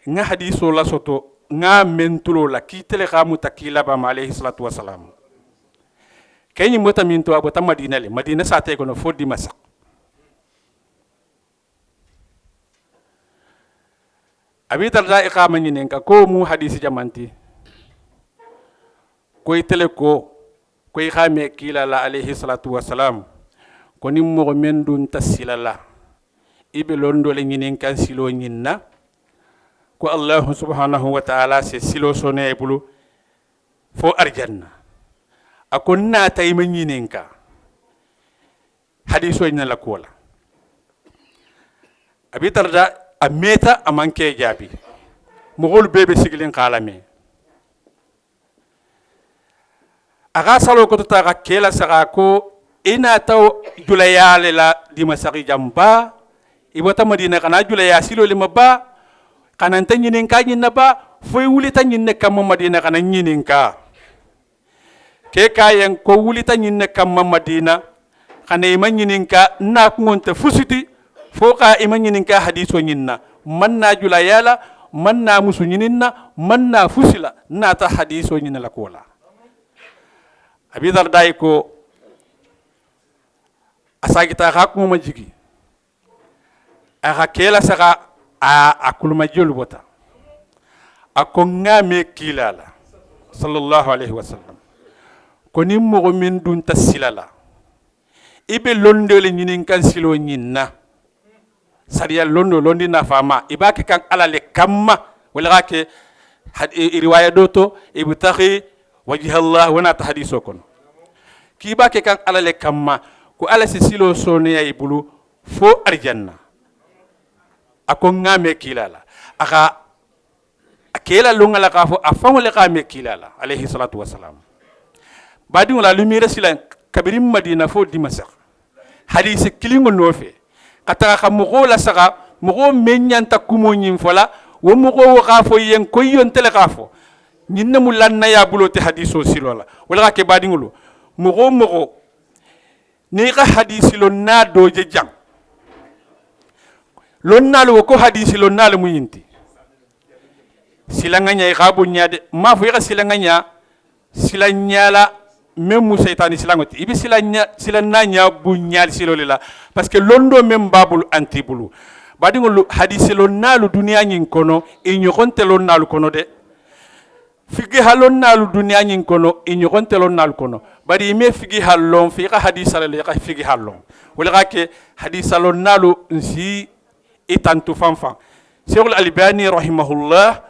nga hadiso la soto nga mentulo la kitele ga mutakila ba alayhi salatu wasalam kenyi mota minto abota madina le madina sate ko no fodi masak abi darda iqama nyinenka ko mu hadisi jamanti ko itele ko koy xame kila la alayhi salatu wasalam ko nim mo men dun tasilala ibe londo le ñinin kan silo ñinna ko Allah subhanahu wa ta'ala se silo sone bulu fo arjanna akon na tay ma ñinin ka hadiso ñna la kola abi tarda ameta amanke jabi mogol bebe sigilin qalame aga salo ko ta ga kela saka ko ina taw julayale la di masaki jamba ibota madina kana julaya silo le mabba kana tan ñinin ka ñin ba foy wuli tan ñin kam madina kana ñinin ka ke kayen ko wuli tan ñin kam madina kana ima ñinin ka na ko ngonta fusiti fo ka ima ñinin ka hadiso ñinna man na julayala man na musu ñininna man na fusila na ta hadiso ñinna la kola abi darday ko asagita ka ko ma jigi aka kela saka a kulma jolu bota ako ngame kilala sallallahu alaihi wasallam ko ni mo min dun tasilala ibe londele ñinin kan silo ñinna sariya londi na fama ibake kan alale kamma wala ke riwaya doto ibtaghi wajha Allah wana ta hadiso kon ki ibake kan alale kamma ko ala si silo sone ay bulu fo arjanna ako ngame kilala aka akela lunga la kafo afango le kame kilala alayhi salatu wassalam badi wala lumire silan kabirim madina fo dimasak hadisi kilingo nofe kata ka mugo la saka mugo menyanta kumo nyim fola wo mugo wo kafo yen ko yon tele kafo nyinna mulanna ya bulote hadiso silola wala ke badi ngulu mugo ni ka hadisi lo na doje jang lonnalu ko hadisi lonnalu muyinti silanganya ikhabu nyade ma fu yaka silanganya silanyala même seytani silangoti ibi silanya bunyal silolila parce que londo même babul antibulu badi ngol hadisi lonnalu dunya nyin kono e nyokonte lonnalu kono de figi halonnalu dunya nyin kono e nyokonte lonnalu kono badi me figi halon fi ka hadisa le ka figi halon wala ke hadisa lonnalu nsi itantu fanfan Sheikhul Albani rahimahullah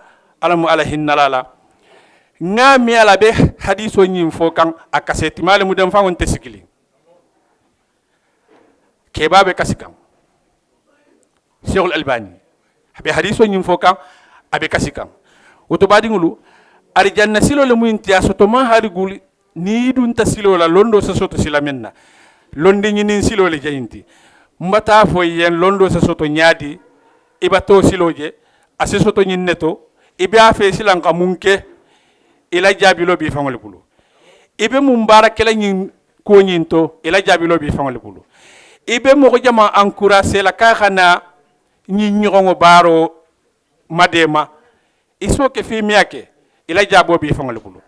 alamu alahin nalala ngami ala be hadiso nyim fo kan akaseti male mu dem fangon tesigili kebabe kasikan Sheikhul Albani be hadiso nyim fo kan abe kasikan woto badi ngulu arjanna silo le mu intiya soto ma hari guli ni dun tasilo la londo sa soto silamenna londi nyinin silo le jayinti mbata fo yen londo sa soto nyaadi ibato siloje ase soto nyinneto ibe afe silanka munke ila jabilo bi fangol bulu ibe mumbara kala nyin ko nyinto ila jabilo bi fangol bulu ibe mo ko jama encourager la ka xana nyin nyongo baro madema iso ke fi miake ila jabo bi fangol bulu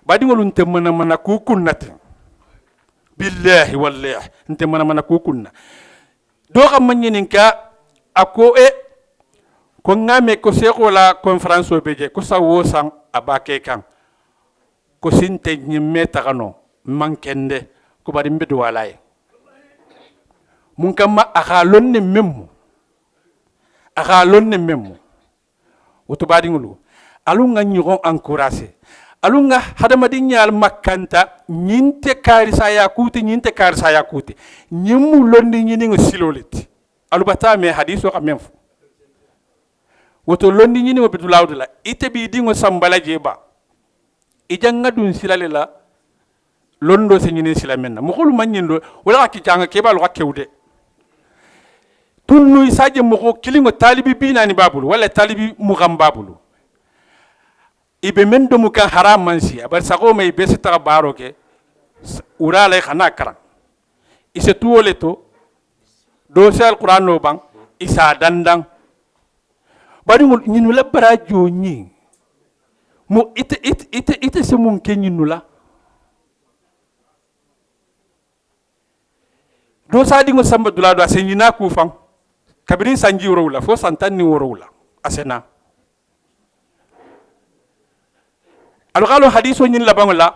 badi ngolun te mana ku kunnat billahi wallahi nte mana ku kunna do xam nyinin ka ako ko ngame ko seko la conférence o beje ko sawo sang abake kan ko sinte nyimme tagano mankende ko bari mbedo walay mun kama aka lonne memmu woto badi ngulu alunga nyugo encourager alunga hadama di nyal makanta nyinte karisa ya kuti nyimu londi nyini ngo siloliti alubata me hadiso ka memfu woto londi nyini ngo bitulawdula ite bi dingo sambala jeba ijanga dun silale la londo se nyini silamenna mo kholu manyindo wala ki janga keba lo kewde tunnu isaje mo ko kilingo talibi binani babulu wala talibi mugam babulu ibe men do mu kan haram mansi abar sago may besi ta baro ke urale khana karan ise tuole to do sel qur'an no bang isa dandang bari ngul nyinu la barajo nyi mo ite se mun ke nyinu la do sa dingo samba dula do se nyina ku fam kabirin sanji woro fo santan ni woro asena alqalo hadiso nyin labangola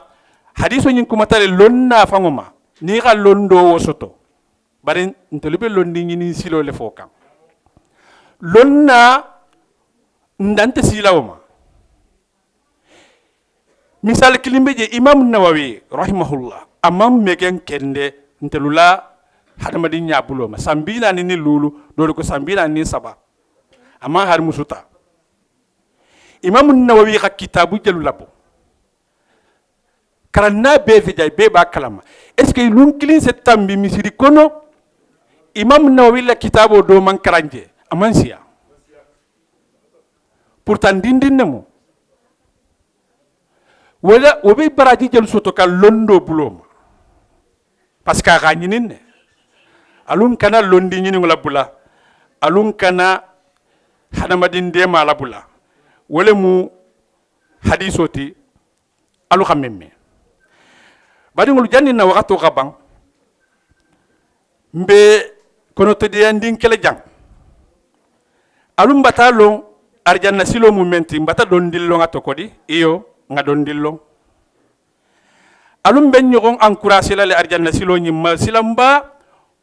hadiso nyin kuma tale lonna fangoma ni ga londo wosoto bari ntolibe londi nyin silo le fokan lonna ndante silawma misal kilimbe je imam nawawi rahimahullah amam megen kende ntelula hadamadi nyabuloma sambina ni lulu do ko sambina ni saba amma har musuta imam nawawi ka kitabu jelu labo karanna be fi jay be ba kalama est ce que lun kilin se tambi misiri kono imam nawawi la kitabo do man karanje amansiya pourtant dindin nemo wala obe baraji jël soto ka londo buloma parce que ga nyinin alun kana londi nyinin la bula alun kana hadamadin de mala bula wala mu hadisoti alu xamemme bari ngul janni na waxatu xabang mbe kono to de andin kele jang alum batalo arjanna silo mu menti mbata don dillo ngato kodi iyo nga don dillo alum ben ñogon encourager la le arjanna silo ñimma silamba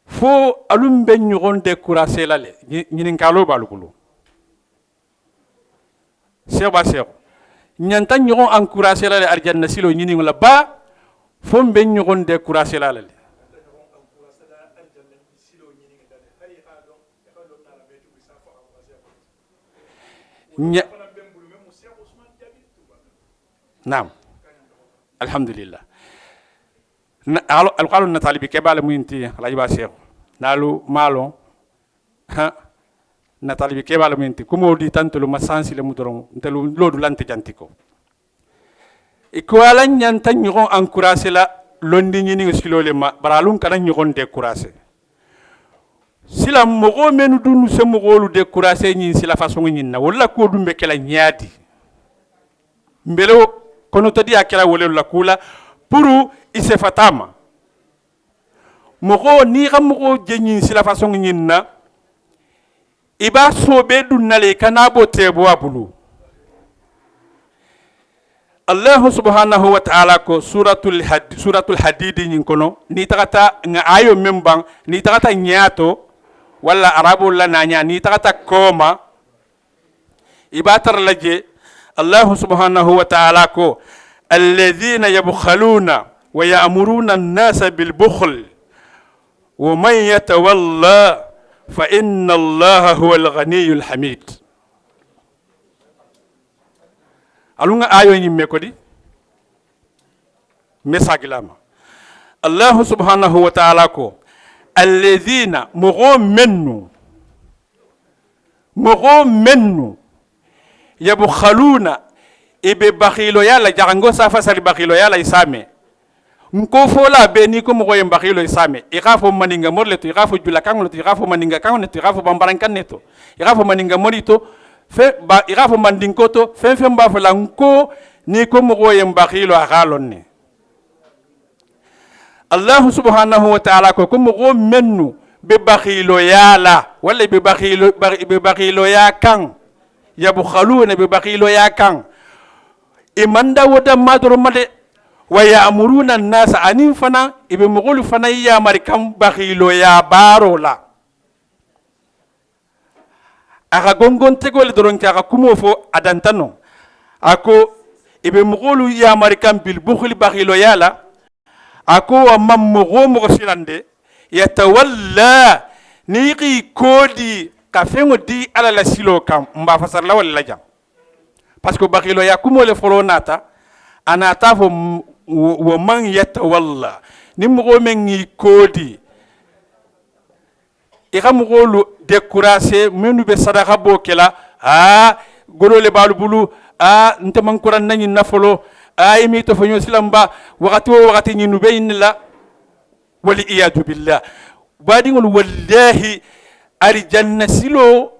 fo alum ben ñogon décourager la le ñinin kalo balukulu seba sebo ñanta ñogon encourager la le arjanna silo ñinin la ba fo ben ñogon décourager la le نعم الحمد لله القالوا نتالي بكبال مينتي لا يبا شيخ نالو مالو ها نتالي بكبال مينتي كومو دي تانتلو مسانسي لمودرون نتلو لودو لانتي جانتيكو إكوالا نيانتا نيغون انكوراسي لا لوندي نيني سكيلو لما برالون كانا نيغون ديكوراسي سلا مغو منو دونو سمغولو ديكوراسي نين سلا فاسون نين ولا كودو مبكلا نيادي mbelo kono tadi akira wole la kula puru ise fatama mogo ni xam mogo jenyin sila façon nyinna iba sobe dunale kana bo tebo abulu Allah subhanahu wa ta'ala ko suratul hadid nyin kono ni takata nga ayo membang ni takata nyato wala arabu la nanya ni takata koma ibatar laje الله سبحانه وتعالى كو الذين يبخلون ويأمرون الناس بالبخل ومن يتولى فإن الله هو الغني الحميد ألونا آيو نيميكو دي مساقلاما الله سبحانه وتعالى كو الذين مغو منو yabukhaluna ibe bakhilo yala jarango safa sali bakhilo yala isame nko fola be ni ko mo yem bakhilo isame ikafo maninga morle to ikafo jula kango to ikafo maninga kango to ikafo bambarankan neto ikafo maninga morito fe ba ikafo mandinko to fe mba fola nko ni ko mo yem bakhilo agalonne Allah subhanahu wa ta'ala ko mo mennu be bakhilo yala wala be bakhilo ya kan yabukhaluna bibakilo ya kan imanda woda madro made wa ya'muruna an-nas anin fana ibe mugul fana ya marikam bakhilo ya barola aka gongon tegol doron ka kumo fo adantano ako ibe mugul ya marikam bil bukhli bakhilo yala ako wa mammo mo silande yatawalla niqi kodi kafengo di ala la silo kam mba fasar la wala jam parce que bakhilo ya kumo le folo nata anata fo wo man yatawalla ni mo men ngi kodi e xam golu décourager menu be sadaka bokela golo le balu bulu nte man kuran nani nafolo imi to fanyo silamba wakati ni nubeyn la wali iyadu billah badi ngol wallahi ari janna silo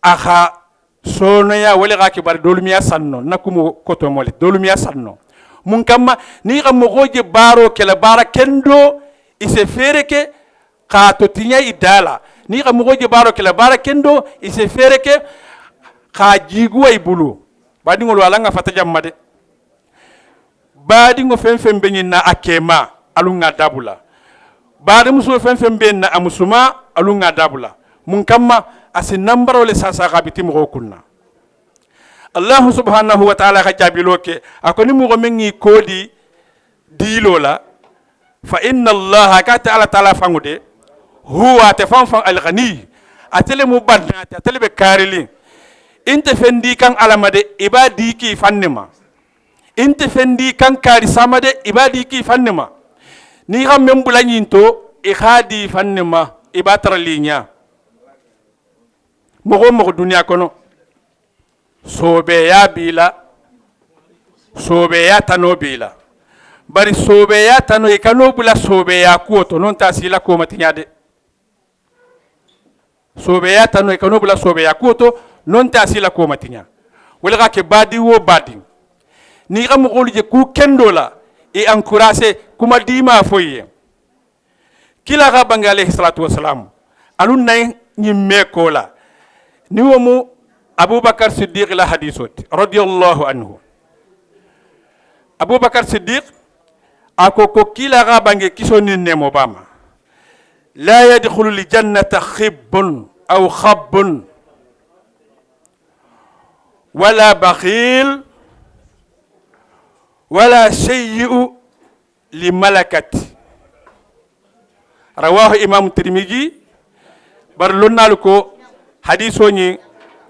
aha sono ya wala ga kibar dolumiya sanno nakumo koto mole dolumiya sanno mun kamma ni xam mo goje baro kala bara kendo ise fereke ka to tinya idala ni xam mo goje baro kala bara kendo ise fereke ka jigu ay bulu badi ngol wala nga fata jammade badi ngo fem benina akema alunga dabula badi muso fem benna amusuma alunga dabula mun kamma asi nambaro le sasa gabiti mo kunna Allah subhanahu wa ta'ala ka jabiloke akoni mo mengi kodi dilola fa inna Allah ka ta'ala fangude huwa tafanfan al-ghani atele mu banna atele be karili inte fendi kan alamade ibadi ki fannima inte fendi kan kari samade ibadi ki fannima ni xam membula nyinto e khadi fannima ibatara linya mo dunya kono sobe ya bila sobe ya tano bila bari sobe ya tano e kano bula sobe ya kuoto non ta sila ko matinyade sobe ya tano e kano bula sobe ya kuoto non ta sila ko matinya wala ke badi wo badi ni xam ko je ku kendola e encourager kuma dima foye kila ga bangale salatu wassalam alun nay nyimme kola ni womu abubakar siddiq la hadisot radiyallahu anhu abubakar siddiq ako ko kila ga bange kisoni nemo bama la yadkhulu li jannata khibbun aw khabbun wala bakhil wala shay'u li malakati rawahu imam tirmidhi bar lonnalu ko hadiso ni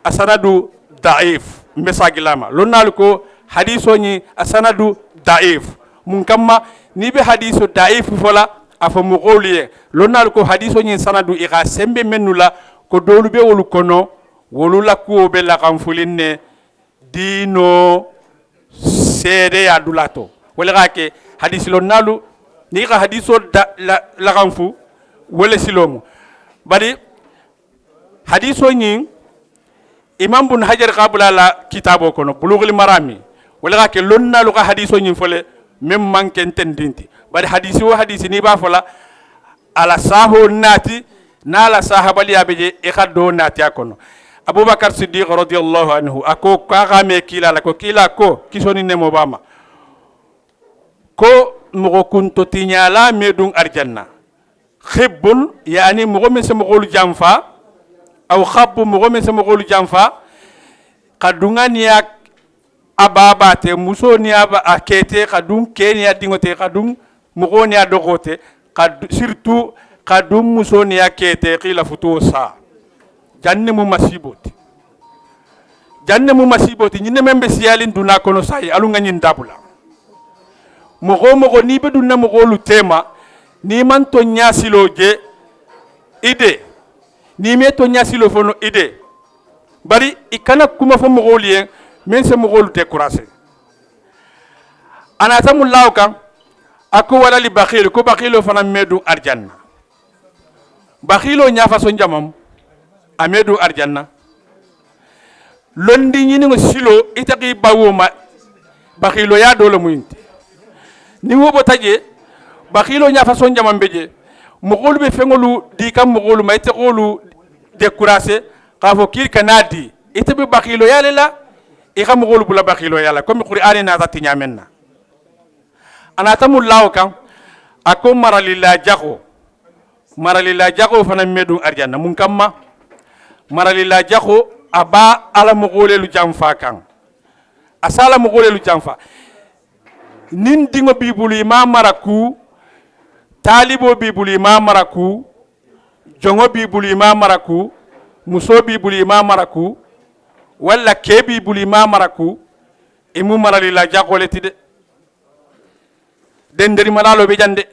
asanadu da'if mesagilama lonnalu ko hadiso ni asanadu da'if mun kamma ni be hadiso da'if fola afa muqawliye lonnalu ko hadiso ni sanadu iga sembe menula ko dolu be wolu kono wolu la ko be la kamfulinne dino sede ya dulato wala gake hadisi lonnalu ni ga hadiso la kamfu wala silomu bari hadiso ni imam bun hajar qabla la kitabo kono bulughul marami wala gake lonnalu ga hadiso ni fole mem manken tendinti bari hadisi wo hadisi ni ba fola ala saho nati na la sahabali abeje e khaddo nati akono abubakar siddiq radiyallahu anhu ako kaga me kila la ko kila ko kisoni nemo bama ko mo kunto tinyala medung arjanna khibbun yani mo me sama golu jamfa aw khabbu mo me sama golu jamfa kadungani yak ababate musoni aba akete kadung kenya dingote kadung mugoni adogote surtout kadum musoni akete qila futusa janne mu masiboti nyine membe siyalin duna kono sai alunga nyin dabula mogo ni be dunna mogo lu tema ni man to nyasilo je ide ni me to nyasilo fono ide bari ikana kuma fo mogo lien men se mogo lu décourager ana tamu lawka ako wala li bakhil ko bakhilo fana medu arjanna bakhilo nya faso jamam amedu arjanna londi nyini ngo silo itaki bawoma bakhilo ya dole muyinti ni wobo taje bakhilo nya faso jamam beje mogolu be fengolu di kam mogolu mayte golu décourager qafo kir kanadi itabe bakhilo ya lela e xam mogolu bula bakhilo ya la comme qur'ani na zati nyamenna anatamu law kan ako maralila jago fana medu arjanna mun kamma maralila jago aba ala mogolelu jamfa kan asala mogolelu jamfa nin dingo bibuli ma maraku talibo bibuli ma maraku jongo bibuli ma maraku muso bibuli ma maraku wala kebi bibuli ma maraku imu maralila jago letide denderi malalo be jande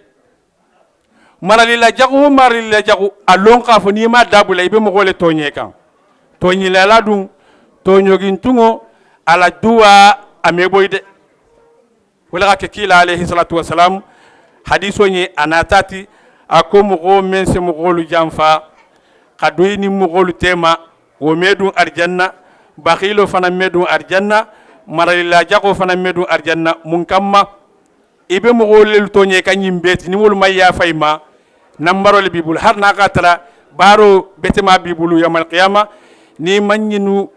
maralila jagu alon khafo ni ma dabula ibe mogole tonye kan tonyi la dum tonyogin tungo ala duwa ameboyde wala ka kila alayhi salatu wassalam hadiso ni anatati ako mogo men se mogolu jamfa kadoyni mogolu tema wo medu arjanna bakhilo fana medu arjanna maralila jagu fana medu arjanna mun kamma ibe mogolel tonye kanyim beti ni wol mayya fayma nambarole bibul har na katara baro betema bibulu yamal qiyama ni manyinu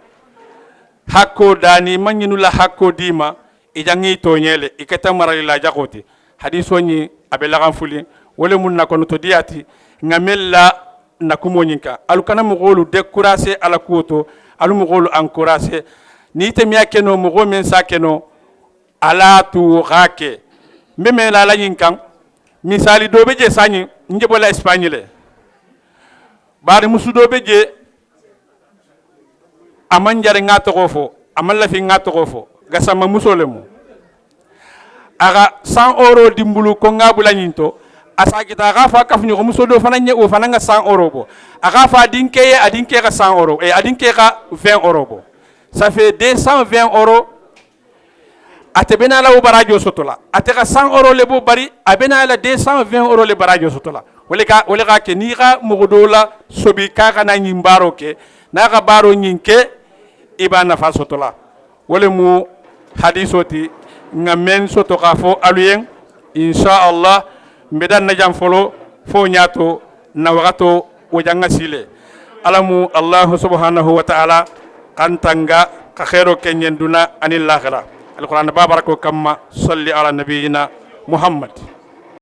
hakko dani manyinu la hakko dima ijangi tonyele ikata marali la jakoti hadiso ni abela ganfuli wole mun nakono to diati ngamella na kumo nyinka alu kana mogolu décourager ala kuoto alu mogolu encourager ni te miya keno mogo men sa keno ala tu gake meme la la nyinkan misali do beje sanyi njebola Espagne le bari musu do beje amanjare ngato gofo amalla fi ngato gofo gasama musolemu aga 100 euro dimbulu ko ngabula nyinto asa kita gafa kafnyo ko musodo fananye o fananga 100 euro bo aga fa adinke ka 100 euro et adinke ka 20 euro bo ça fait 220 euros atebena la barajo sotola ateka 100 euro le bo bari abena la 220 euro le barajo sotola wole ka ke ni ga mugodola sobi ka kana nyimbaro ke na ga baro nyinke ibana fa sotola wole mu hadisoti ngamen soto ka fo aluyen insha Allah mbedan na jam folo fo nyato na wagato wajanga sile alamu Allah subhanahu wa ta'ala kantanga ka khairo kenyen duna anil akhirah القرآن بابرك كما صلي على نبينا محمد